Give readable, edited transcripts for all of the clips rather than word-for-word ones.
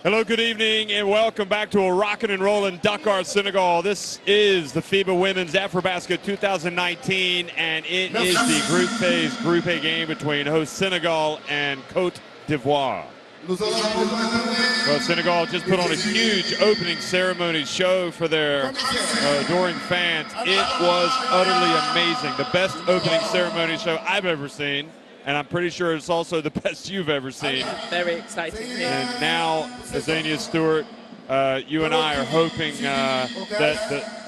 Hello, good evening, and welcome back to a rockin' and rollin' Dakar, Senegal. This is the FIBA Women's Afrobasket 2019, and it is the group phase Group A game between host Senegal and Cote d'Ivoire. Well, Senegal just put on a huge opening ceremony show for their adoring fans. It was utterly amazing. The best opening ceremony show I've ever seen. And I'm pretty sure it's also the best you've ever seen. Very exciting. Yeah. And now, Azania Stewart, you and I are hoping that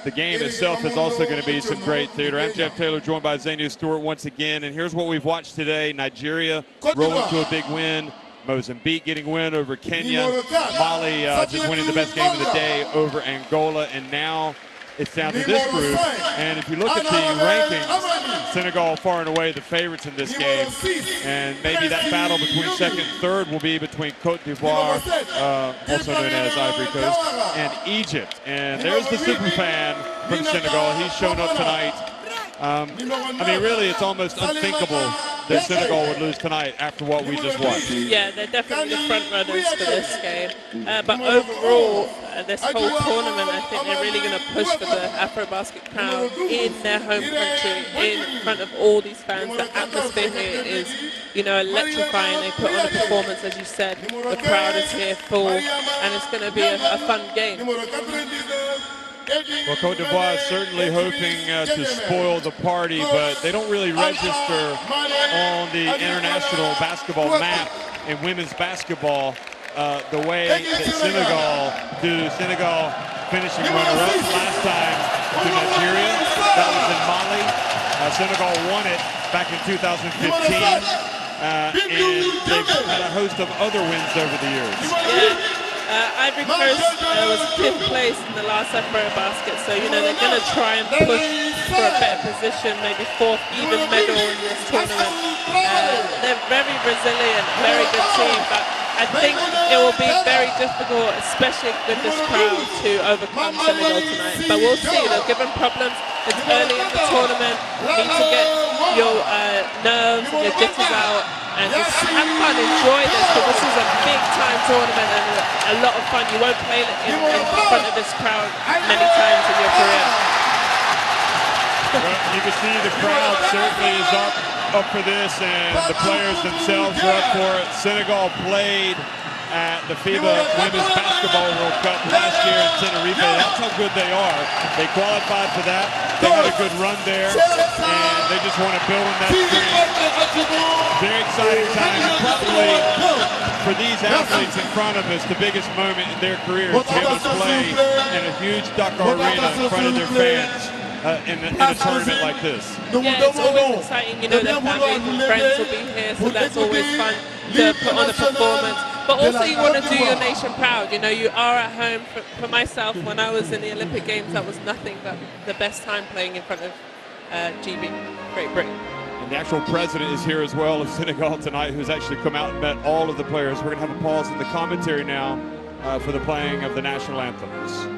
the game itself is also going to be some great theater. I'm Jeff Taylor, joined by Azania Stewart once again. And here's what we've watched today. Nigeria rolling to a big win. Mozambique getting a win over Kenya. Mali just winning the best game of the day over Angola. And now it's down to this group, and if you look at the rankings, Senegal far and away the favorites in this game, and maybe that battle between second and third will be between Cote d'Ivoire, also known as Ivory Coast, and Egypt. And there's the superfan from Senegal. He's shown up tonight. I mean, really, it's almost unthinkable that Senegal would lose tonight after what we just watched. Yeah, they're definitely the front runners for this game. But overall, this whole tournament, I think they're really going to push for the Afrobasket crowd in their home country, in front of all these fans. The atmosphere here is, electrifying. They put on a performance, as you said. The crowd is here full, and it's going to be a fun game. Well, Cote d'Ivoire is certainly hoping to spoil the party, but they don't really register on the international basketball map in women's basketball the way that Senegal do. Senegal finishing runner-up last time to Nigeria. That was in Mali. Senegal won it back in 2015. And they've had a host of other wins over the years. Ivory Coast was 5th place in the last Afrobasket, so they're going to try and push for a better position, maybe 4th even medal in this tournament. They're very resilient, very good team, but I think it will be very difficult, especially with this crowd, to overcome Senegal tonight. But we'll see. They'll give them problems. It's early in the tournament. You need to get your nerves and your jitters out and just have fun, enjoy this, because this is a big-time tournament and a lot of fun. You won't play in front of this crowd many times in your career. Well, you can see the crowd certainly is up for this, and the players themselves are up for it. Senegal played at the FIBA Women's Basketball World Cup last year in Tenerife. That's how good they are. They qualified for that. They had a good run there, and they just want to build on that streak. Very exciting time, and probably for these athletes in front of us, the biggest moment in their careers to be able to play in a huge Dakar arena in front of their fans. In a tournament like this. Yeah, it's always exciting. Their families and friends will be here, so that's always fun to put on a performance. But also you want to do your nation proud. You are at home. For myself, when I was in the Olympic Games, that was nothing but the best time playing in front of GB, Great Britain. And the actual president is here as well of Senegal tonight, who's actually come out and met all of the players. We're going to have a pause in the commentary now for the playing of the national anthems.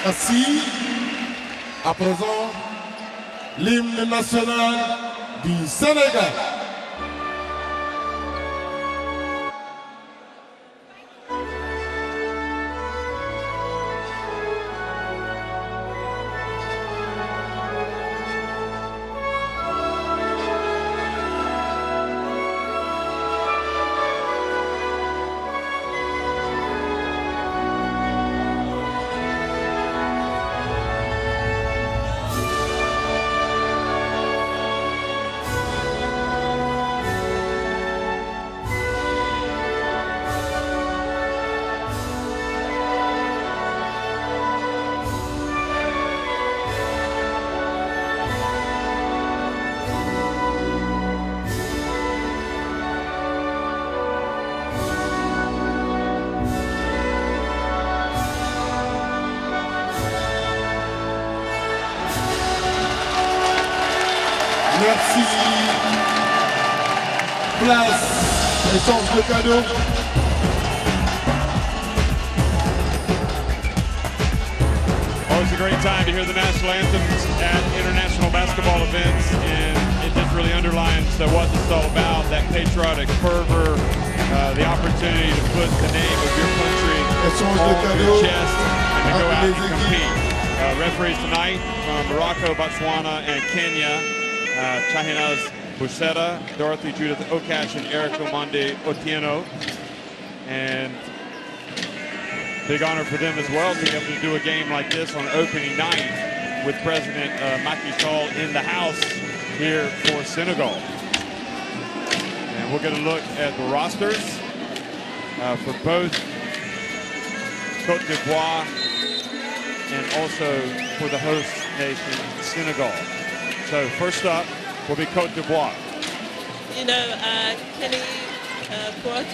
Ainsi, à présent, l'hymne national du Sénégal. Merci. Place. Échange de cadeaux. Always a great time to hear the national anthems at international basketball events, and it just really underlines what this is all about, that patriotic fervor, the opportunity to put the name of your country on your chest and to go out and compete. Referees tonight from Morocco, Botswana, and Kenya, Chahinaz Buseta, Dorothy Judith Okash, and Eric Omonde Otieno. And big honor for them as well to be able to do a game like this on opening night with President Macky Sall in the house here for Senegal. And we'll get a look at the rosters for both Cote d'Ivoire and also for the host nation, Senegal. So first up will be Cote d'Ivoire. You know, Kenny Cote,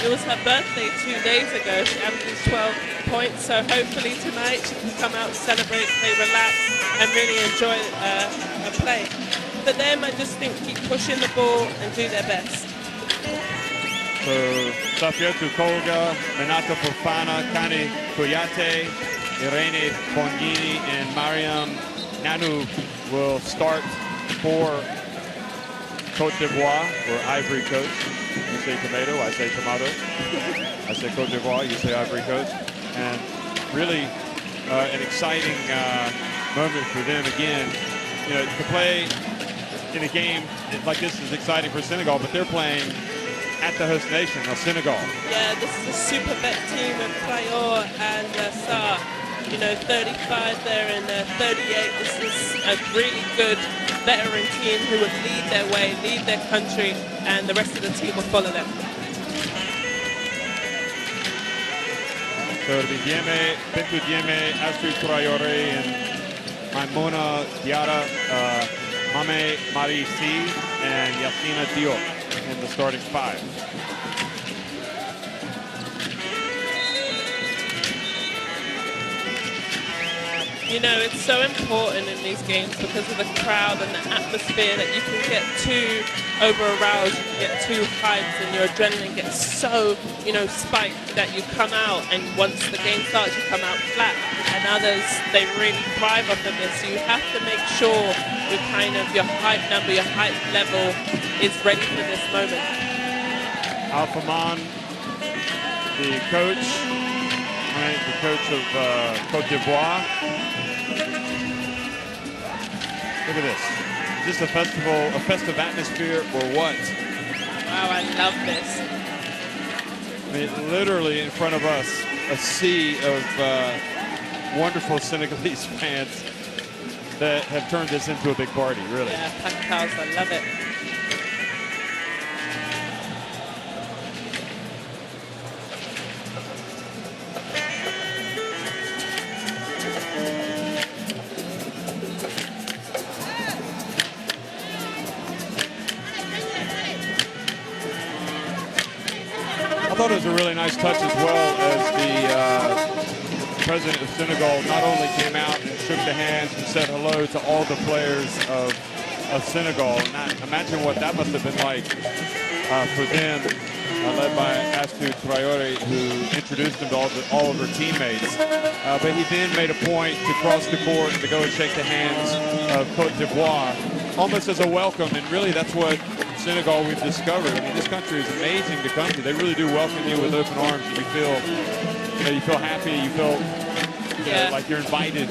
it was her birthday 2 days ago. She averaged 12 points, so hopefully tonight she can come out, celebrate, play, relax, and really enjoy her play. For them, I just think keep pushing the ball and do their best. So Safietou Kolga, Minato Fofana, Kani Kouyaté, Irene Bongini, and Mariam Nanou will start for Cote d'Ivoire, or Ivory Coast. You say tomato, I say tomato. I say Cote d'Ivoire, you say Ivory Coast. And really an exciting moment for them again. You know, to play in a game like this is exciting for Senegal, but they're playing at the host nation of Senegal. Yeah, this is a super vet team of Playor and Sarr. You know, 35 there and 38. This is a really good veteran team who would lead their way, lead their country, and the rest of the team will follow them. So it'll be Dieme, Bintou Dieme, Astrid Traoré, and Maimouna Diarra, Mame Marie C, and Yacina Diop in the starting five. You know, it's so important in these games because of the crowd and the atmosphere that you can get too over-aroused, you can get too hyped, and your adrenaline gets so, you know, spiked that you come out, and once the game starts, you come out flat. And others, they really thrive off of this. So you have to make sure your hype number, your hype level is ready for this moment. Alphaman, the coach of Cote d'Ivoire. Look at this. Is this a festival, a festive atmosphere, or what? Wow, I love this. I mean, literally in front of us, a sea of wonderful Senegalese fans that have turned this into a big party, really. Yeah, packed house, I love it. I thought it was a really nice touch as well as the president of Senegal not only came out and shook the hands and said hello to all the players of Senegal. And imagine what that must have been like for them, led by Astou Traoré, who introduced them to all of her teammates. But he then made a point to cross the court and to go and shake the hands of Cote d'Ivoire, almost as a welcome. And really that's what Senegal we've discovered. I mean, this country is amazing to come to. They really do welcome you with open arms, and you feel happy, you feel like you're invited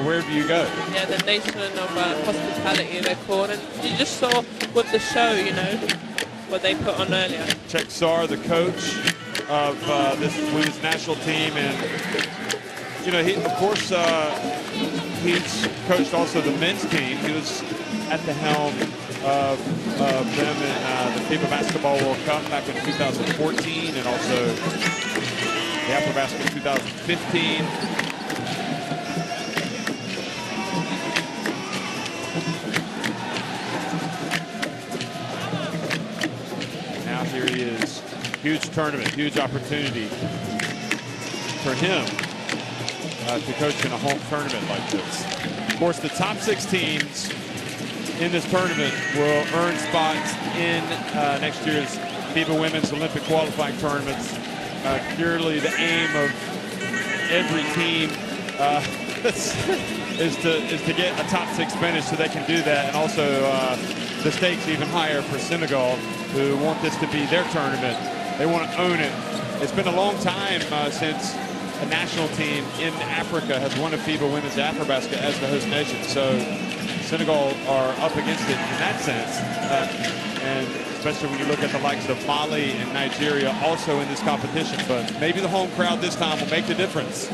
wherever you go. Yeah, the nation of hospitality they're called, and you just saw with the show, you know, what they put on earlier. Cheikh Sarr, the coach of this women's national team, and you know, he's coached also the men's team. He was at the helm of them in the FIBA Basketball World Cup back in 2014, and also the Afrobasket 2015. Now here he is. Huge tournament, huge opportunity for him to coach in a home tournament like this. Of course, the top 6 teams in this tournament will earn spots in next year's FIBA Women's Olympic qualifying tournaments. Clearly the aim of every team is to get a top 6 finish so they can do that, and also the stakes even higher for Senegal, who want this to be their tournament. They want to own it. It's been a long time since a national team in Africa has won a FIBA Women's Afrobasket as the host nation. So Senegal are up against it in that sense. And especially when you look at the likes of Mali and Nigeria also in this competition. But maybe the home crowd this time will make the difference.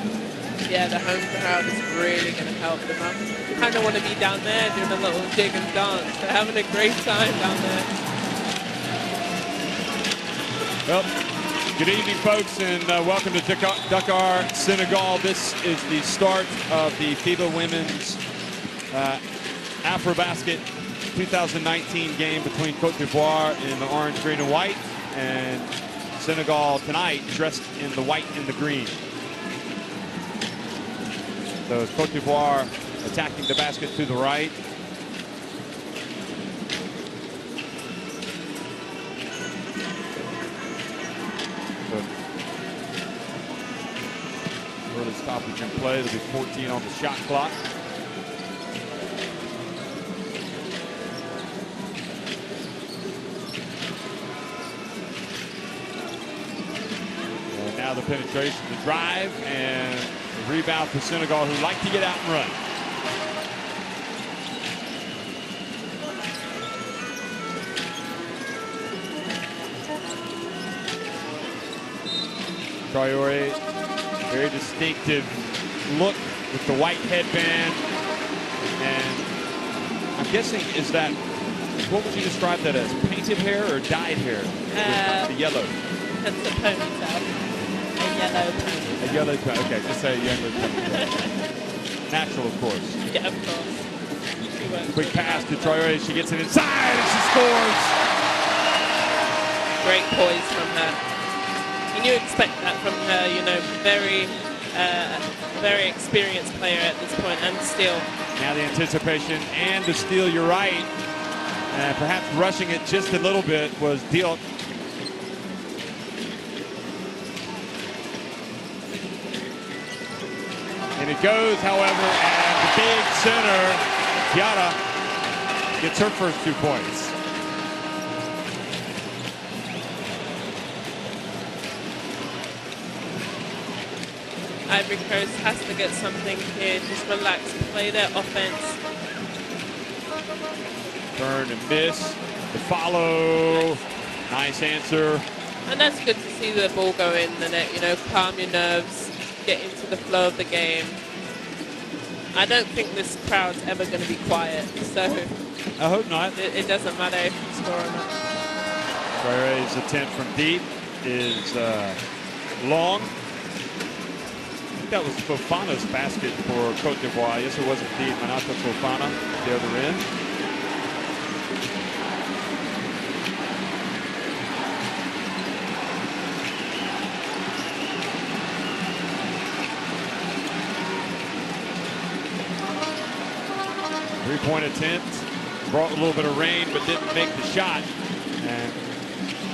Yeah, the home crowd is really going to help them. I kind of want to be down there doing a little jig and dance. They're having a great time down there. Well, good evening, folks, and welcome to Dakar, Senegal. This is the start of the FIBA Women's Afrobasket 2019 game between Cote d'Ivoire in the orange, green, and white, and Senegal tonight dressed in the white and the green. So it's Cote d'Ivoire attacking the basket to the right. Early stoppage in play. There'll be 14 on the shot clock. And now the penetration, the drive, and the rebound for Senegal, who like to get out and run. Traore, very distinctive look with the white headband. And I'm guessing, is that, what would you describe that as? Painted hair or dyed hair? The yellow. That's the ponytail. A yellow ponytail. A yellow ponytail. Okay, just say a yellow ponytail. Natural, of course. Yeah, of course. Quick pass to Traore. She gets it inside and she scores. Great poise from her. And you expect that from her, you know, very experienced player at this point, and steal. Now the anticipation and the steal, you're right. Perhaps rushing it just a little bit was Diop. And it goes, however, and the big center, Yara, gets her first 2 points. Ivory Coast has to get something here. Just relax, play their offense. Turn and miss. The follow. Nice answer. And that's good to see the ball go in the net. You know, calm your nerves, get into the flow of the game. I don't think this crowd's ever going to be quiet. So I hope not. It doesn't matter if you score or not. Traore's attempt from deep is long. I think that was Fofana's basket for Cote d'Ivoire. Yes, it was indeed Manata Fofana at the other end. Three-point attempt. Brought a little bit of rain, but didn't make the shot. And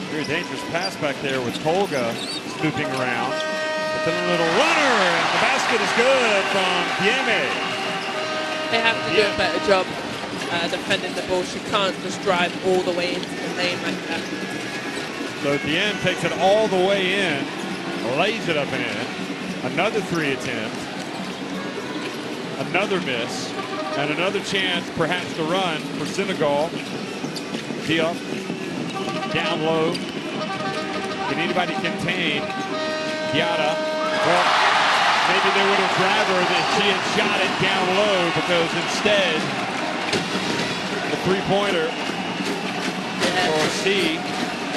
very dangerous pass back there with Tolga snooping around. But then a little runner, and the basket is good from Dieme. They have to do a better job defending the ball. She can't just drive all the way into the lane like that. So Dieme takes it all the way in, lays it up and in. Another 3 attempt. Another miss. And another chance, perhaps, to run for Senegal. Diop, down low. Can anybody contain Diarra? Well, maybe they would have rather that she had shot it down low, because instead, the three-pointer for C.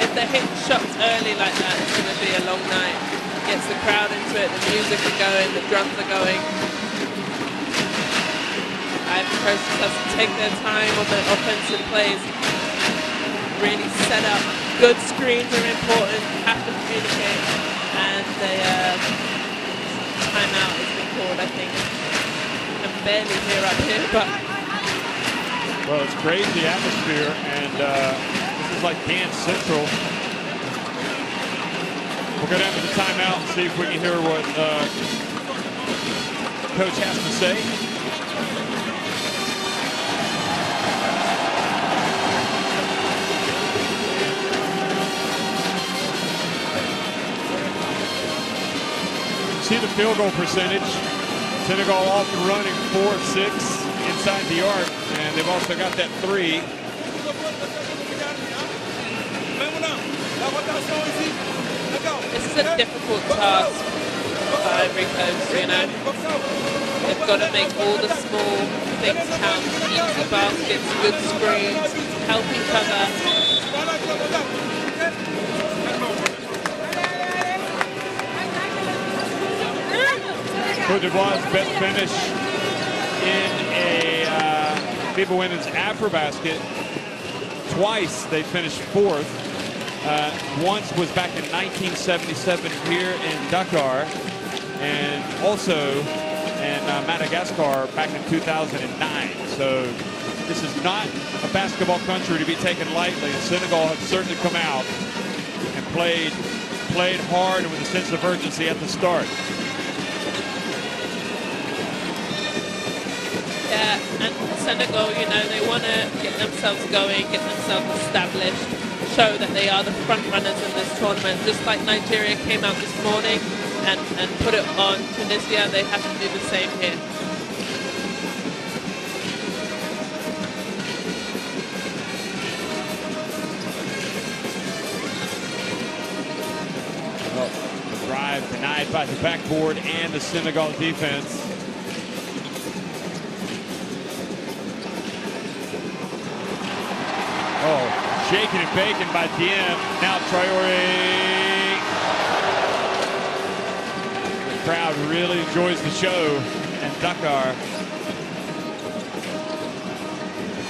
If they hit shots early like that, it's going to be a long night. Gets the crowd into it, the music is going, the drums are going. Ivory Coast has to take their time on the offensive plays. Really set up. Good screens are important. Have to communicate. And the timeout has been called, I think. I can barely hear up here, but Well, it's crazy atmosphere, and this is like Dance Central. We'll go down to the timeout and see if we can hear what Coach has to say. See the field goal percentage. Senegal off and running 4 of 6 inside the arc, and they've also got that 3. This is a difficult task for Ivory Coast, you know. They've got to make all the small things count. Easy baskets, good screens, help each other. Cote d'Ivoire's best finish in a FIBA Women's Afrobasket. Twice they finished 4th. Once was back in 1977 here in Dakar, and also in Madagascar back in 2009. So this is not a basketball country to be taken lightly, and Senegal have certainly come out and played hard and with a sense of urgency at the start. Yeah, and Senegal, you know, they want to get themselves going, get themselves established, show that they are the front runners in this tournament. Just like Nigeria came out this morning and put it on Tunisia, they have to do the same here. Well, the drive denied by the backboard and the Senegal defense. Oh, shaking and baking by Diem. Now Traore. The crowd really enjoys the show in Dakar.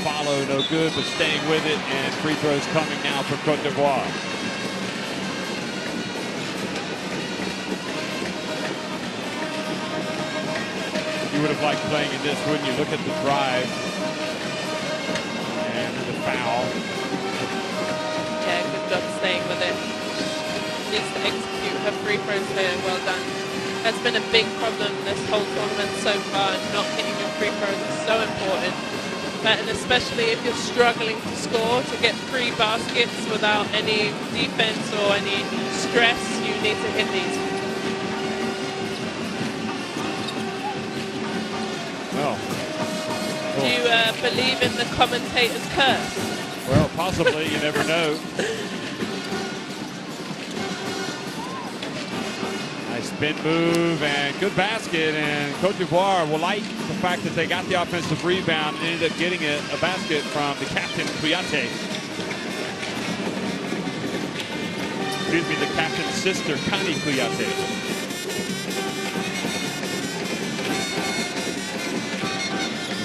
Follow, no good, but staying with it, and free throws coming now for Cote d'Ivoire. You would have liked playing in this, wouldn't you? Look at the drive. Foul. Yeah, good job staying with it. Needs to execute her free throws here. Well done. That's been a big problem this whole tournament so far. Not hitting your free throws is so important. But and especially if you're struggling to score, to get 3 baskets without any defense or any stress, you need to hit these. Well. Do you believe in the commentator's curse? Well, possibly. You never know. Nice spin move and good basket. And Cote d'Ivoire will like the fact that they got the offensive rebound and ended up getting a basket from the captain, Kouyaté. Excuse me, the captain's sister, Kani Kouyaté.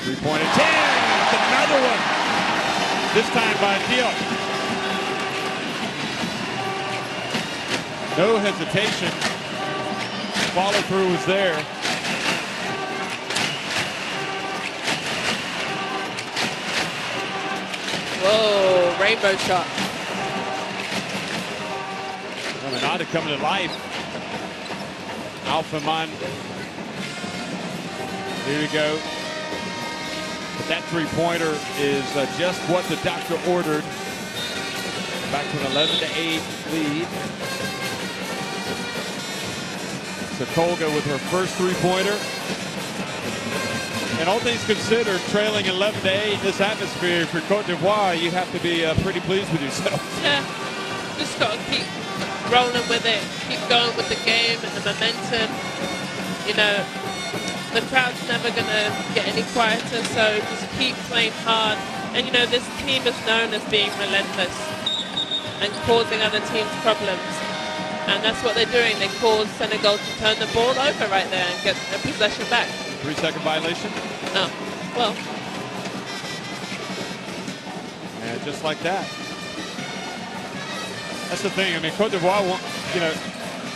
Three-point attempt, another one. This time by Diop. No hesitation. Follow through was there. Whoa, rainbow shot. Well, Minata coming to life. Alphaman. Here we go. But that three-pointer is just what the doctor ordered. Back to an 11-8 lead. So Kolga with her first three-pointer. And all things considered, trailing 11-8 in this atmosphere for Cote d'Ivoire, you have to be pretty pleased with yourself. Yeah, just got to keep rolling with it, keep going with the game and the momentum. You know, the crowd's never going to get any quieter, so just keep playing hard. And, you know, this team is known as being relentless and causing other teams problems. And that's what they're doing. They cause Senegal to turn the ball over right there and get their possession back. 3-second violation? No. Well. And just like that. That's the thing. I mean, Cote d'Ivoire, you know,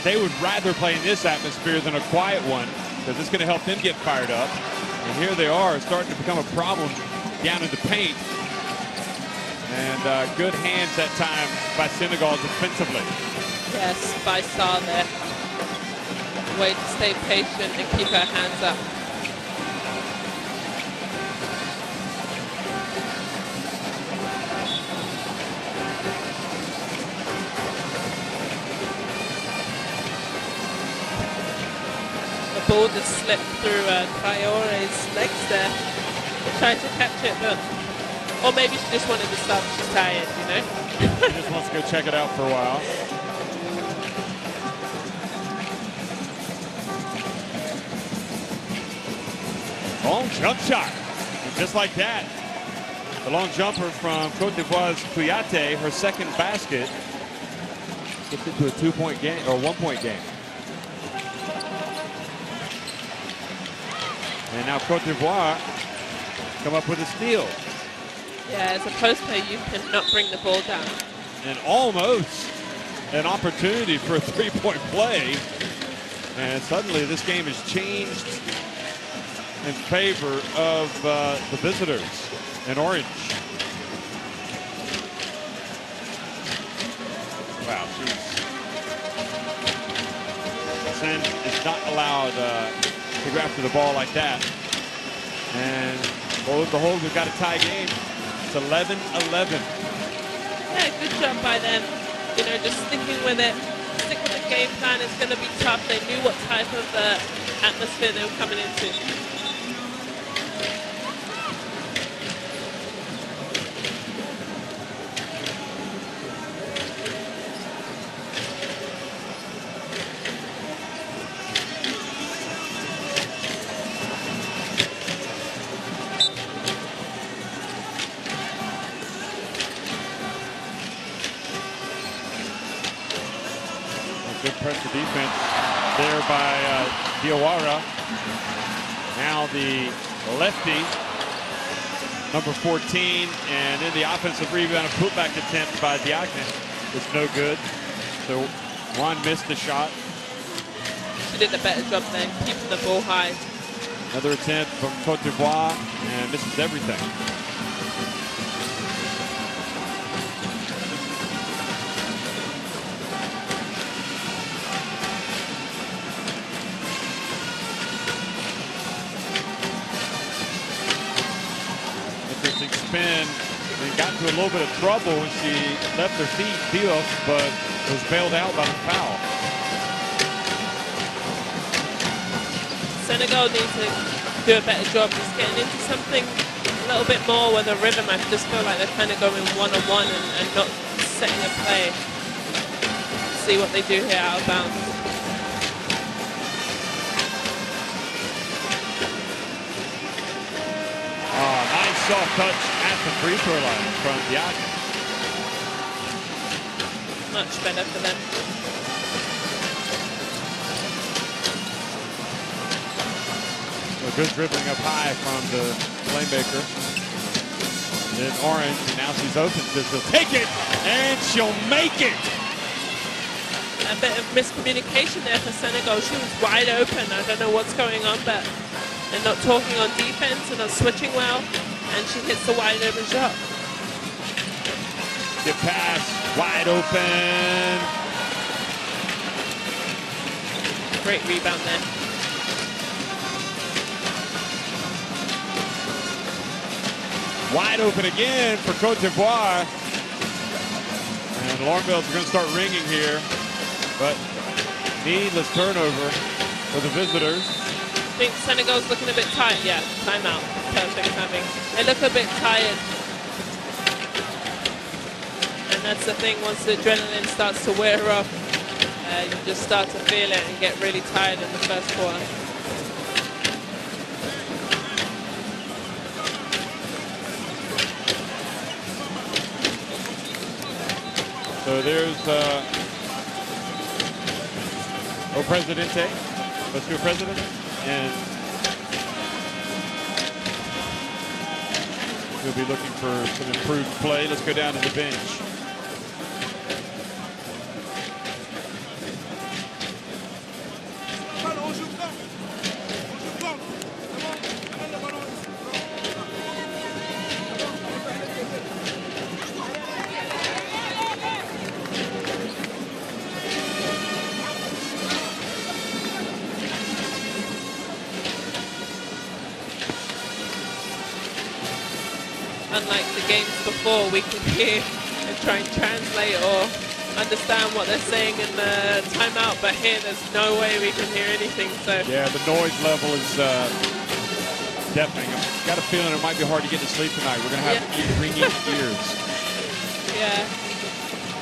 they would rather play in this atmosphere than a quiet one, because it's going to help them get fired up. And here they are, starting to become a problem down in the paint. And good hands that time by Senegal defensively. Yes, by Star there. Way to stay patient and keep her hands up. The ball just slipped through Traore's legs there. Tried to catch it, but... Or maybe she just wanted to stop. She's tired, you know? She just wants to go check it out for a while. Long jump shot. And just like that, the long jumper from Cote d'Ivoire's Kouyaté, her second basket, gets it to a 2-point game, or 1-point game. And now Cote d'Ivoire come up with a steal. Yeah, as a post player, you cannot bring the ball down. And almost an opportunity for a three-point play. And suddenly this game has changed in favor of the visitors in orange. Wow, Sen is not allowed to go after the ball like that. And lo and behold, we've got a tie game. It's 11-11. Yeah, good job by them. You know, just sticking with it. Stick with the game plan. It's going to be tough. They knew what type of atmosphere they were coming into. Good pressure defense there by Diawara. Now the lefty, number 14, and then the offensive rebound and putback attempt by Diagne is no good. So Juan missed the shot. She did a better job then, keeping the ball high. Another attempt from Cote d'Ivoire, and misses everything. Spin and got into a little bit of trouble when she left her feet, Dios, but was bailed out by the foul. Senegal needs to do a better job just getting into something a little bit more with a rhythm. I just feel like they're kind of going one-on-one and not setting a play. See what they do here out of bounds. Nice soft touch at the free throw line from Diagne. Much better for them. A good dribbling up high from the playmaker. Then Orange, and now she's open, so she'll take it, and she'll make it. A bit of miscommunication there for Senegal. She was wide open. I don't know what's going on, but they're not talking on defense and not switching well. And she hits the wide open shot. Get pass, wide open. Great rebound there. Wide open again for Cote d'Ivoire. And alarm bells are going to start ringing here. But needless turnover for the visitors. I think Senegal's looking a bit tired. Yeah, timeout. Perfect timing. They look a bit tired. And that's the thing, once the adrenaline starts to wear off, you just start to feel it and get really tired in the first quarter. So there's O Presidente. Let's do President. And we'll be looking for some improved play. Let's go down to the bench. before, we can hear and try and translate or understand what they're saying in the timeout, but here there's no way we can hear anything. So yeah, the noise level is deafening. I've got a feeling it might be hard to get to sleep tonight. We're going to have ringing ears. Yeah.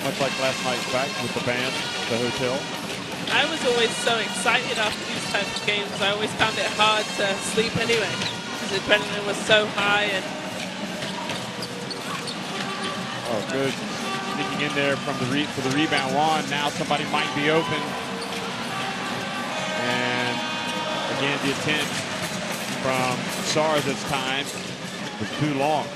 Much like last night's back with the band, the hotel. I was always so excited after these types of games. I always found it hard to sleep anyway, because the adrenaline was so high. And oh, good. Sneaking in there from for the rebound. Juan, now somebody might be open. And again, the attempt from Sarr this time was too long.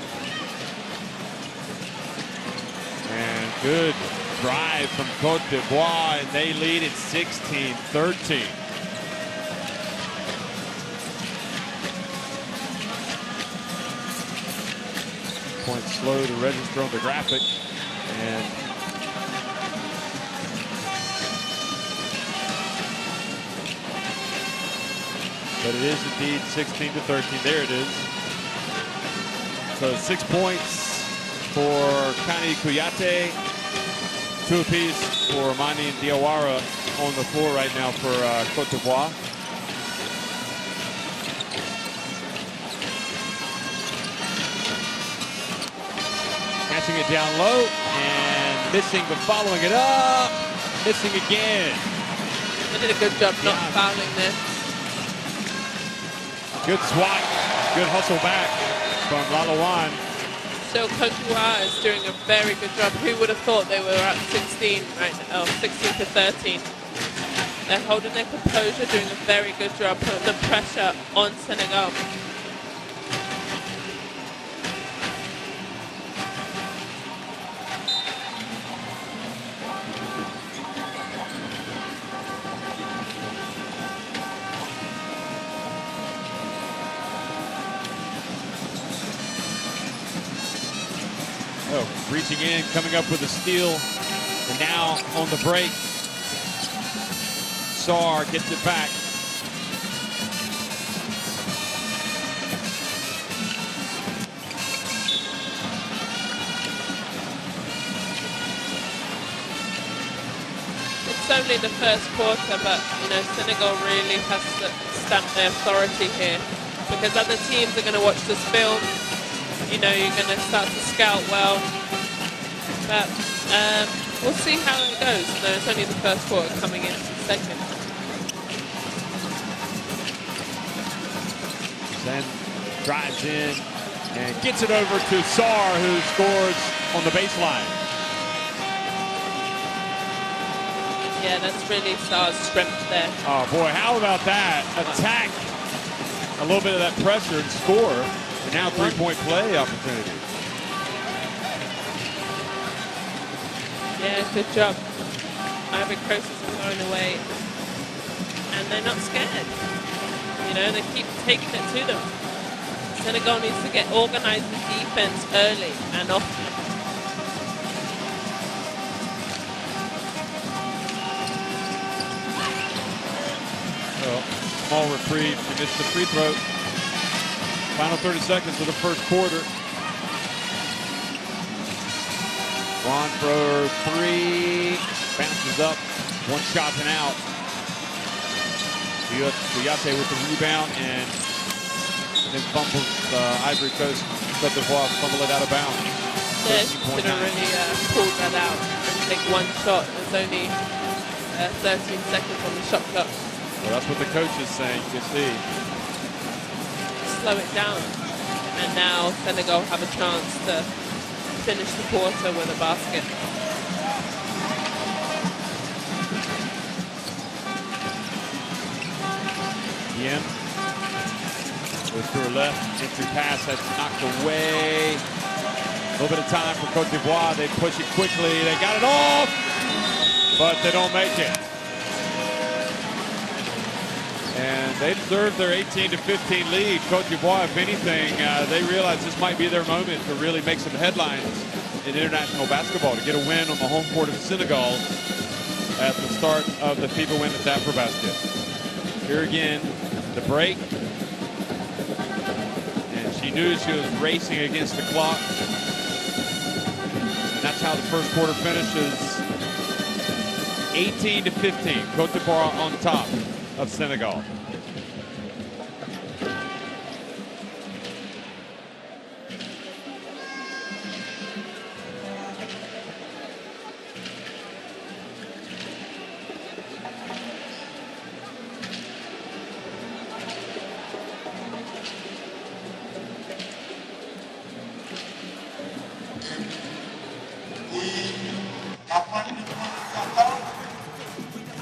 And good drive from Cote d'Ivoire, and they lead at 16-13. Point slow to register on the graphic. And but it is indeed 16-13. There it is. So 6 points for Kani Kouyaté. 2 apiece for Mani and Diawara on the floor right now for Cote d'Ivoire. Catching it down low and missing, but following it up. Missing again. they did a good job not fouling there. Good swat. Good hustle back from Lalawan. So Cote d'Ivoire is doing a very good job. Who would have thought they were at 16 right now, 16-13. They're holding their composure, doing a very good job, putting the pressure on Senegal. Oh, reaching in, coming up with a steal, and now on the break, Sarr gets it back. It's only the first quarter, but you know Senegal really has to stamp their authority here, because other teams are going to watch this film. You know, you're going to start to scout well, but we'll see how it goes. No, it's only the first quarter, coming into the second. Then drives in and gets it over to Sarr, who scores on the baseline. Yeah, that's really Sarr's strength there. Oh boy, how about that? Attack, a little bit of that pressure and score. And now three-point play opportunity. Yeah, good job. Ivory Coast is going away, and they're not scared. You know, they keep taking it to them. Senegal needs to get organized in defense early and often. Well, small reprieve. He missed the free throw. Final 30 seconds of the first quarter. Juan for three. Bounces up. One shot and out. Kouyaté with the rebound and then fumbles Ivory Coast. Cote d'Ivoire fumble it out of bounds. They should have really pulled that out and take one shot. There's only 13 seconds on the shot clock. Well, that's what the coach is saying. You see. Slow it down, and now Senegal have a chance to finish the quarter with a basket. Bien goes to her left, entry pass that's knocked away. A little bit of time for Cote d'Ivoire. They push it quickly. They got it off, but they don't make it. And they deserve their 18-15 lead. Cote d'Ivoire, if anything, they realize this might be their moment to really make some headlines in international basketball, to get a win on the home court of Senegal at the start of the FIBA Women's Afrobasket. Here again, the break. And she knew she was racing against the clock. how the first quarter finishes. 18-15. Cote d'Ivoire on top of Senegal.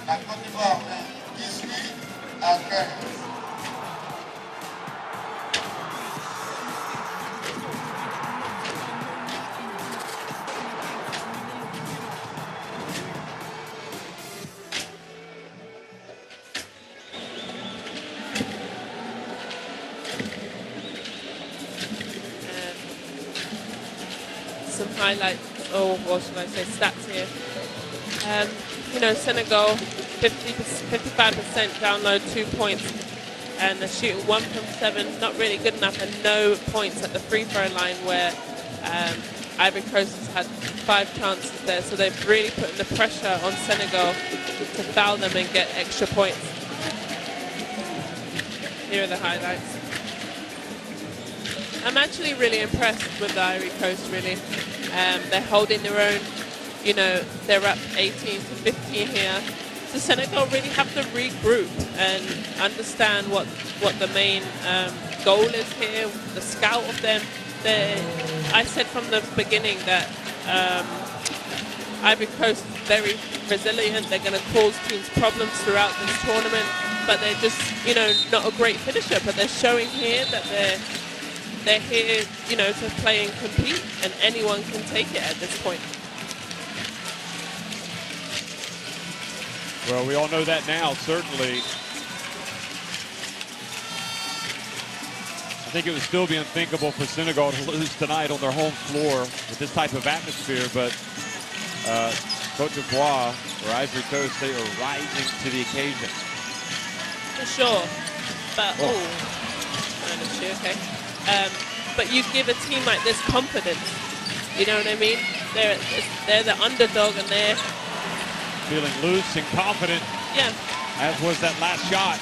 La Côte d'Ivoire met 18 à 15. Some highlights, or what should I say, stats here. You know, Senegal, 55% download, 2 points, and they're shooting 1 from 7, not really good enough, and no points at the free throw line where Ivory Coast has had 5 chances there. So they've really put the pressure on Senegal to foul them and get extra points. Here are the highlights. I'm actually really impressed with the Ivory Coast, really. They're holding their own. You know, they're up 18-15 here. So Senegal really have to regroup and understand what the main goal is here, the scout of them. I said from the beginning that Ivory Coast is very resilient. They're going to cause teams problems throughout this tournament, but they're just, you know, not a great finisher. But they're showing here that they're here, you know, to play and compete, and anyone can take it at this point. Well, we all know that now, certainly. I think it would still be unthinkable for Senegal to lose tonight on their home floor with this type of atmosphere, but Cote d'Ivoire, or Ivory Coast, they are rising to the occasion. For sure. But, okay. But you give a team like this confidence. You know what I mean? They're the underdog, and they're feeling loose and confident. Yeah. As was that last shot.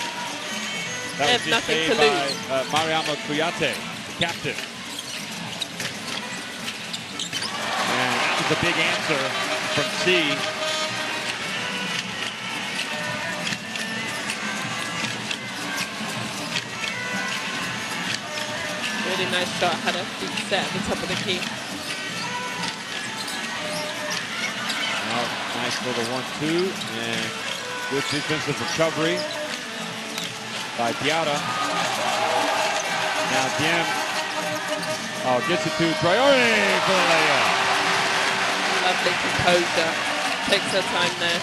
That was just made by Mariama Kouyaté, the captain. And that was a big answer from C. Really nice shot. Had a deep set at the top of the key. Nice little 1-2 and good defensive recovery by Diarra. Now Diem gets it to Traoré for the layup. Lovely composure. Takes her time there.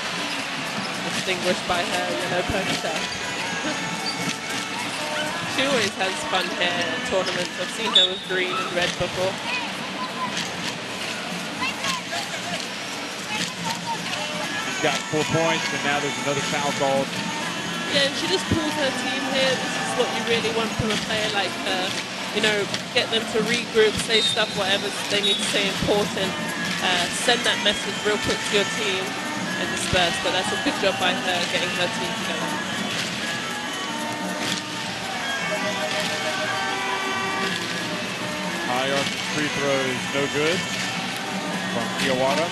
Distinguished by her yellow ponytail. She always has fun hair at tournaments. I've seen her with green and red before. Got 4 points, and now there's another foul called. Yeah, and she just pulls her team here. This is what you really want from a player like her. You know, get them to regroup, say stuff, whatever they need to say important. Send that message real quick to your team and disperse. But that's a good job by her getting her team together. High arc free throw is no good from Diawara.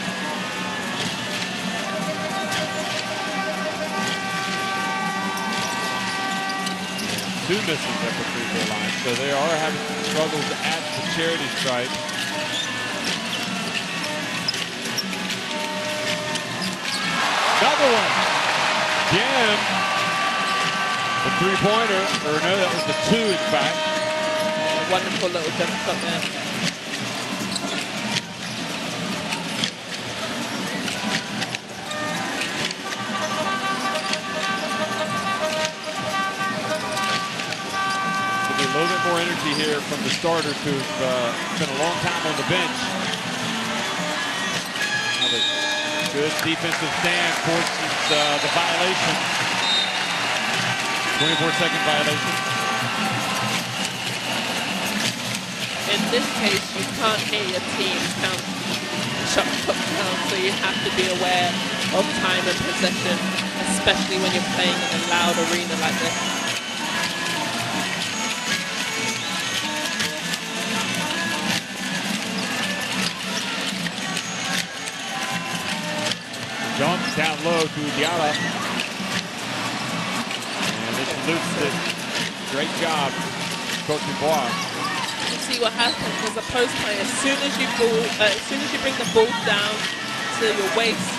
2 misses at the free throw line, so they are having struggles at the charity stripe. Another one. Jim, the three-pointer, or no, that was the 2 in fact. Wonderful little jump shot there. A little bit more energy here from the starters who've spent a long time on the bench. Now the good defensive stand forces the violation. 24-second violation. In this case, you can't hear your team count shot clock so you have to be aware of time and possession, especially when you're playing in a loud arena like this. Jumps down low to Diarra. And this loops it. Great job, Cote d'Ivoire. You see what happens as a post play. As soon as you bring the ball down to your waist,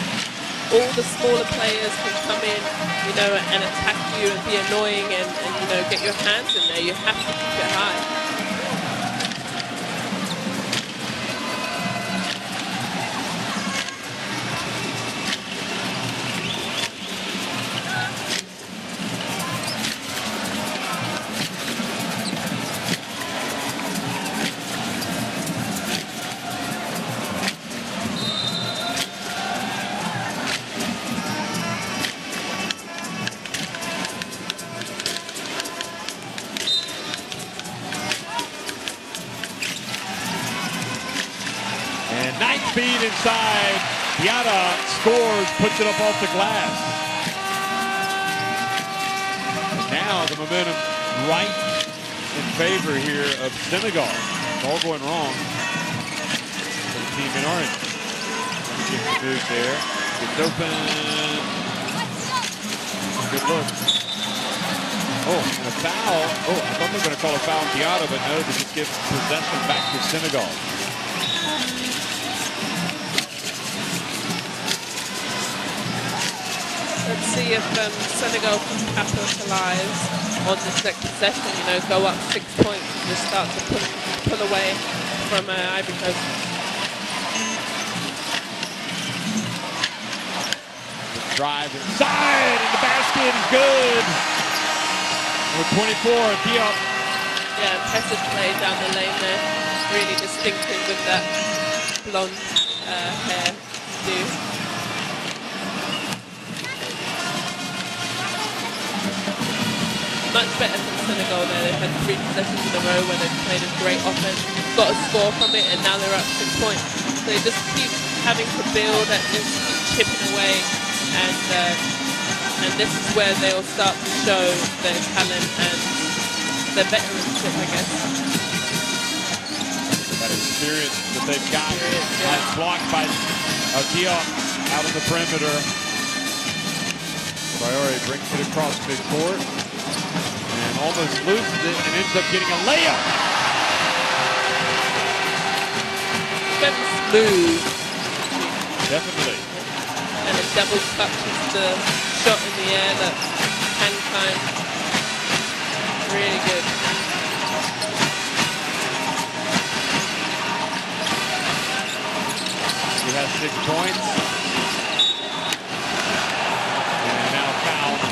all the smaller players can come in, you know, and attack you and be annoying and you know, get your hands in there. You have to keep it high. Speed inside. Diarra scores, puts it up off the glass. And now the momentum right in favor here of Senegal. It's all going wrong for the team in orange. Gets the move there. Gets open. Good look. Oh, and a foul. Oh, I thought they were going to call a foul on Diarra, but no, they just give possession back to Senegal. Let's see if Senegal can capitalize on this next possession, you know, go up 6 points and just start to pull away from Ivory Coast. Drive inside, and the basket is good. Number 24, Diop. Yeah, impressive play down the lane there. Really distinctive with that blonde hair do. Much better than Senegal there. They've had 3 possessions in a row where they've played a great offense, got a score from it, and now they're up 6 points. So they just keep having to build and just keep chipping away, and this is where they'll start to show their talent and their veteranship, I guess. That experience that they've got, blocked by Diop out on the perimeter. Traore brings it across midcourt. And almost loses it and ends up getting a layup. Very smooth. Definitely. And a double touch is the shot in the air that hang time. Really good. He has 6 points.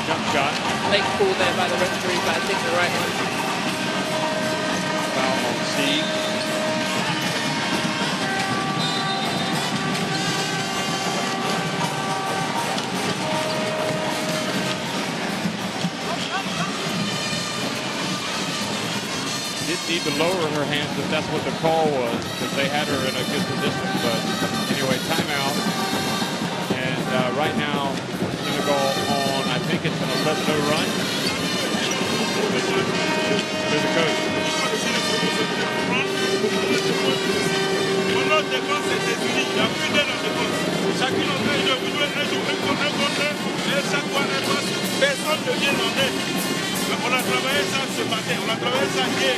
Jump shot. Late call there by the referee, but I think the right one. Foul on C. Didn't need to lower her hands if that's what the call was, because they had her in a good position. But anyway, timeout. And right now, Senegal on, I think it's an 11-0 run. To the coach. On a travaillé ça ce matin, on a travaillé ça hier.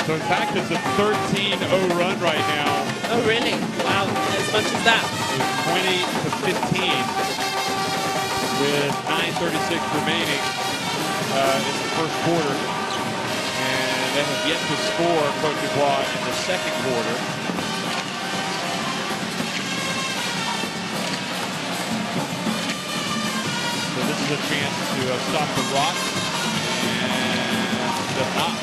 So in fact, it's a 13-0 run right now. Oh, really? Wow, as much as that. It was 20-15 with 9:36 remaining in the first quarter. And they have yet to score Cote d'Ivoire in the second quarter. a chance to stop the rock, and does not.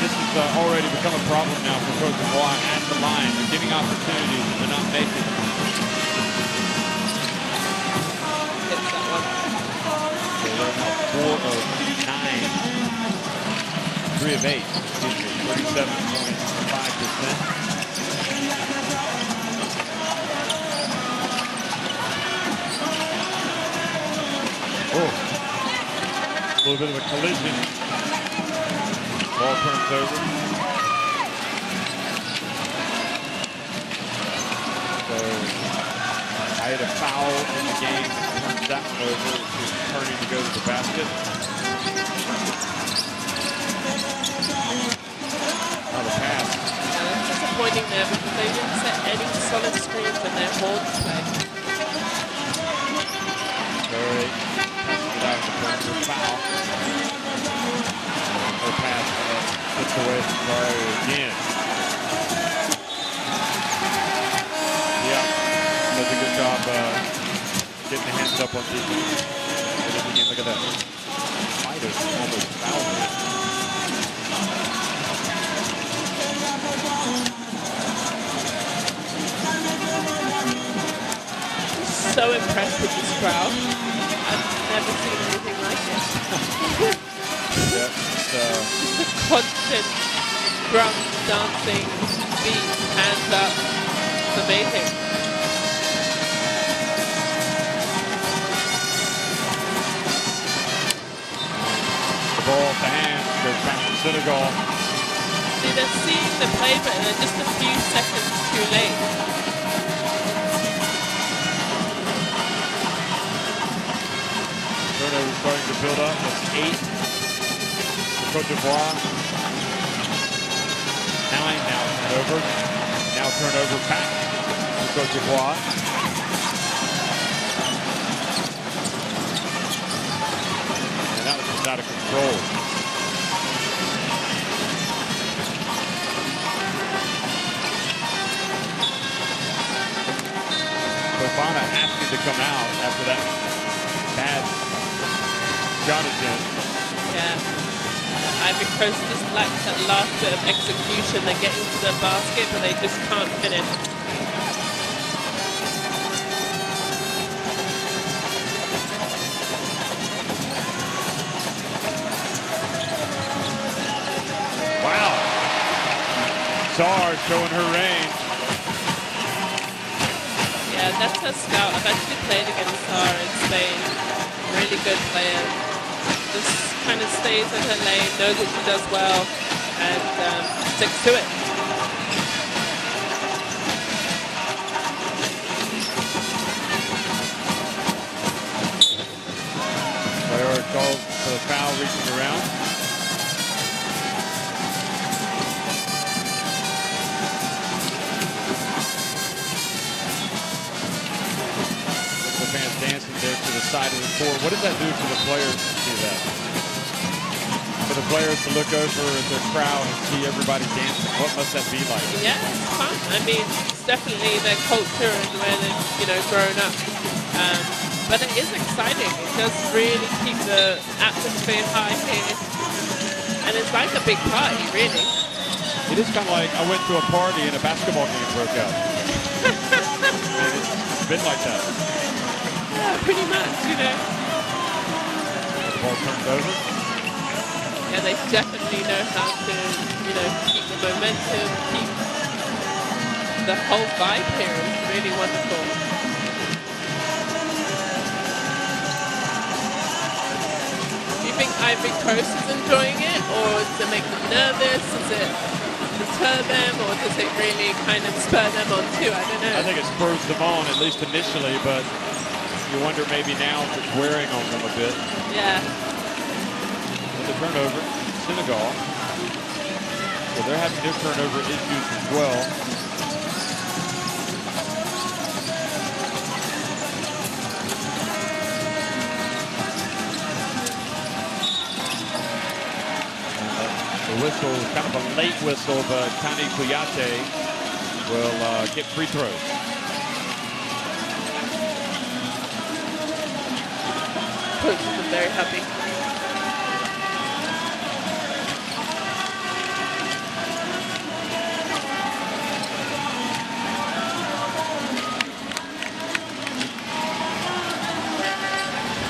This has already become a problem now for Cote d'Ivoire at the line. They're getting opportunities and they're not making them. Hits that one. So they're now 4 of 9. 3 of 8. Excuse me. 37.5%. Oh, a little bit of a collision. Ball turns over. So I had a foul in the game and turns that one over. She's turning to go to the basket. Now the pass. Yeah, that's disappointing there because they didn't set any solid screens in their hold play. Very passes it out of the perimeter. Foul. No pass. Gets away from Mario again. Yeah, does a good job getting the hands up on defense. Look at that. Might have almost fouled him. So impressed with this crowd. I've never seen anything like it. Yeah, Just a constant drum, dancing, beat, hands up. It's amazing. the ball off the hand goes back to Senegal. See, they're seeing the play, but they're just a few seconds too late. Turnover starting to build up. That's 8 for Cote d'Ivoire. 9 now turnover. Now turnover back to Cote d'Ivoire. And that was just out of control. Fofana asking to come out after that bad shot attempt. Yeah. Ivory Coast just lacks that last bit of execution. They get into the basket, but they just can't finish. Wow. Czar showing her range. Yeah, that's her scout. I've actually played against her in Spain. Really good player. Just kind of stays in her lane, knows what she does well, and sticks to it. Player called for the foul, reaching around. The fans dancing there to the side of the court. What does that do for the players to see that? For the players to look over at their crowd and see everybody dancing, what must that be like? Yeah, it's fun. I mean, it's definitely their culture and where they've, grown up. But it is exciting. It does really keep the atmosphere high here. And it's like a big party, really. It is kind of like I went to a party and a basketball game broke out. And it's been like that. Yeah, pretty much, The ball turns over. Yeah, they definitely know how to, keep the momentum, keep the whole vibe here. It's really wonderful. Do you think Ivory Coast is enjoying it, or does it make them nervous? Does it deter them, or does it really kind of spur them on too? I don't know. I think it spurs them on, at least initially, but you wonder maybe now if it's wearing on them a bit. Yeah. The turnover, Senegal. So they're having their turnover issues as well. The whistle, kind of a late whistle, but Tani Kouyaté will get free throws. coaches are very happy.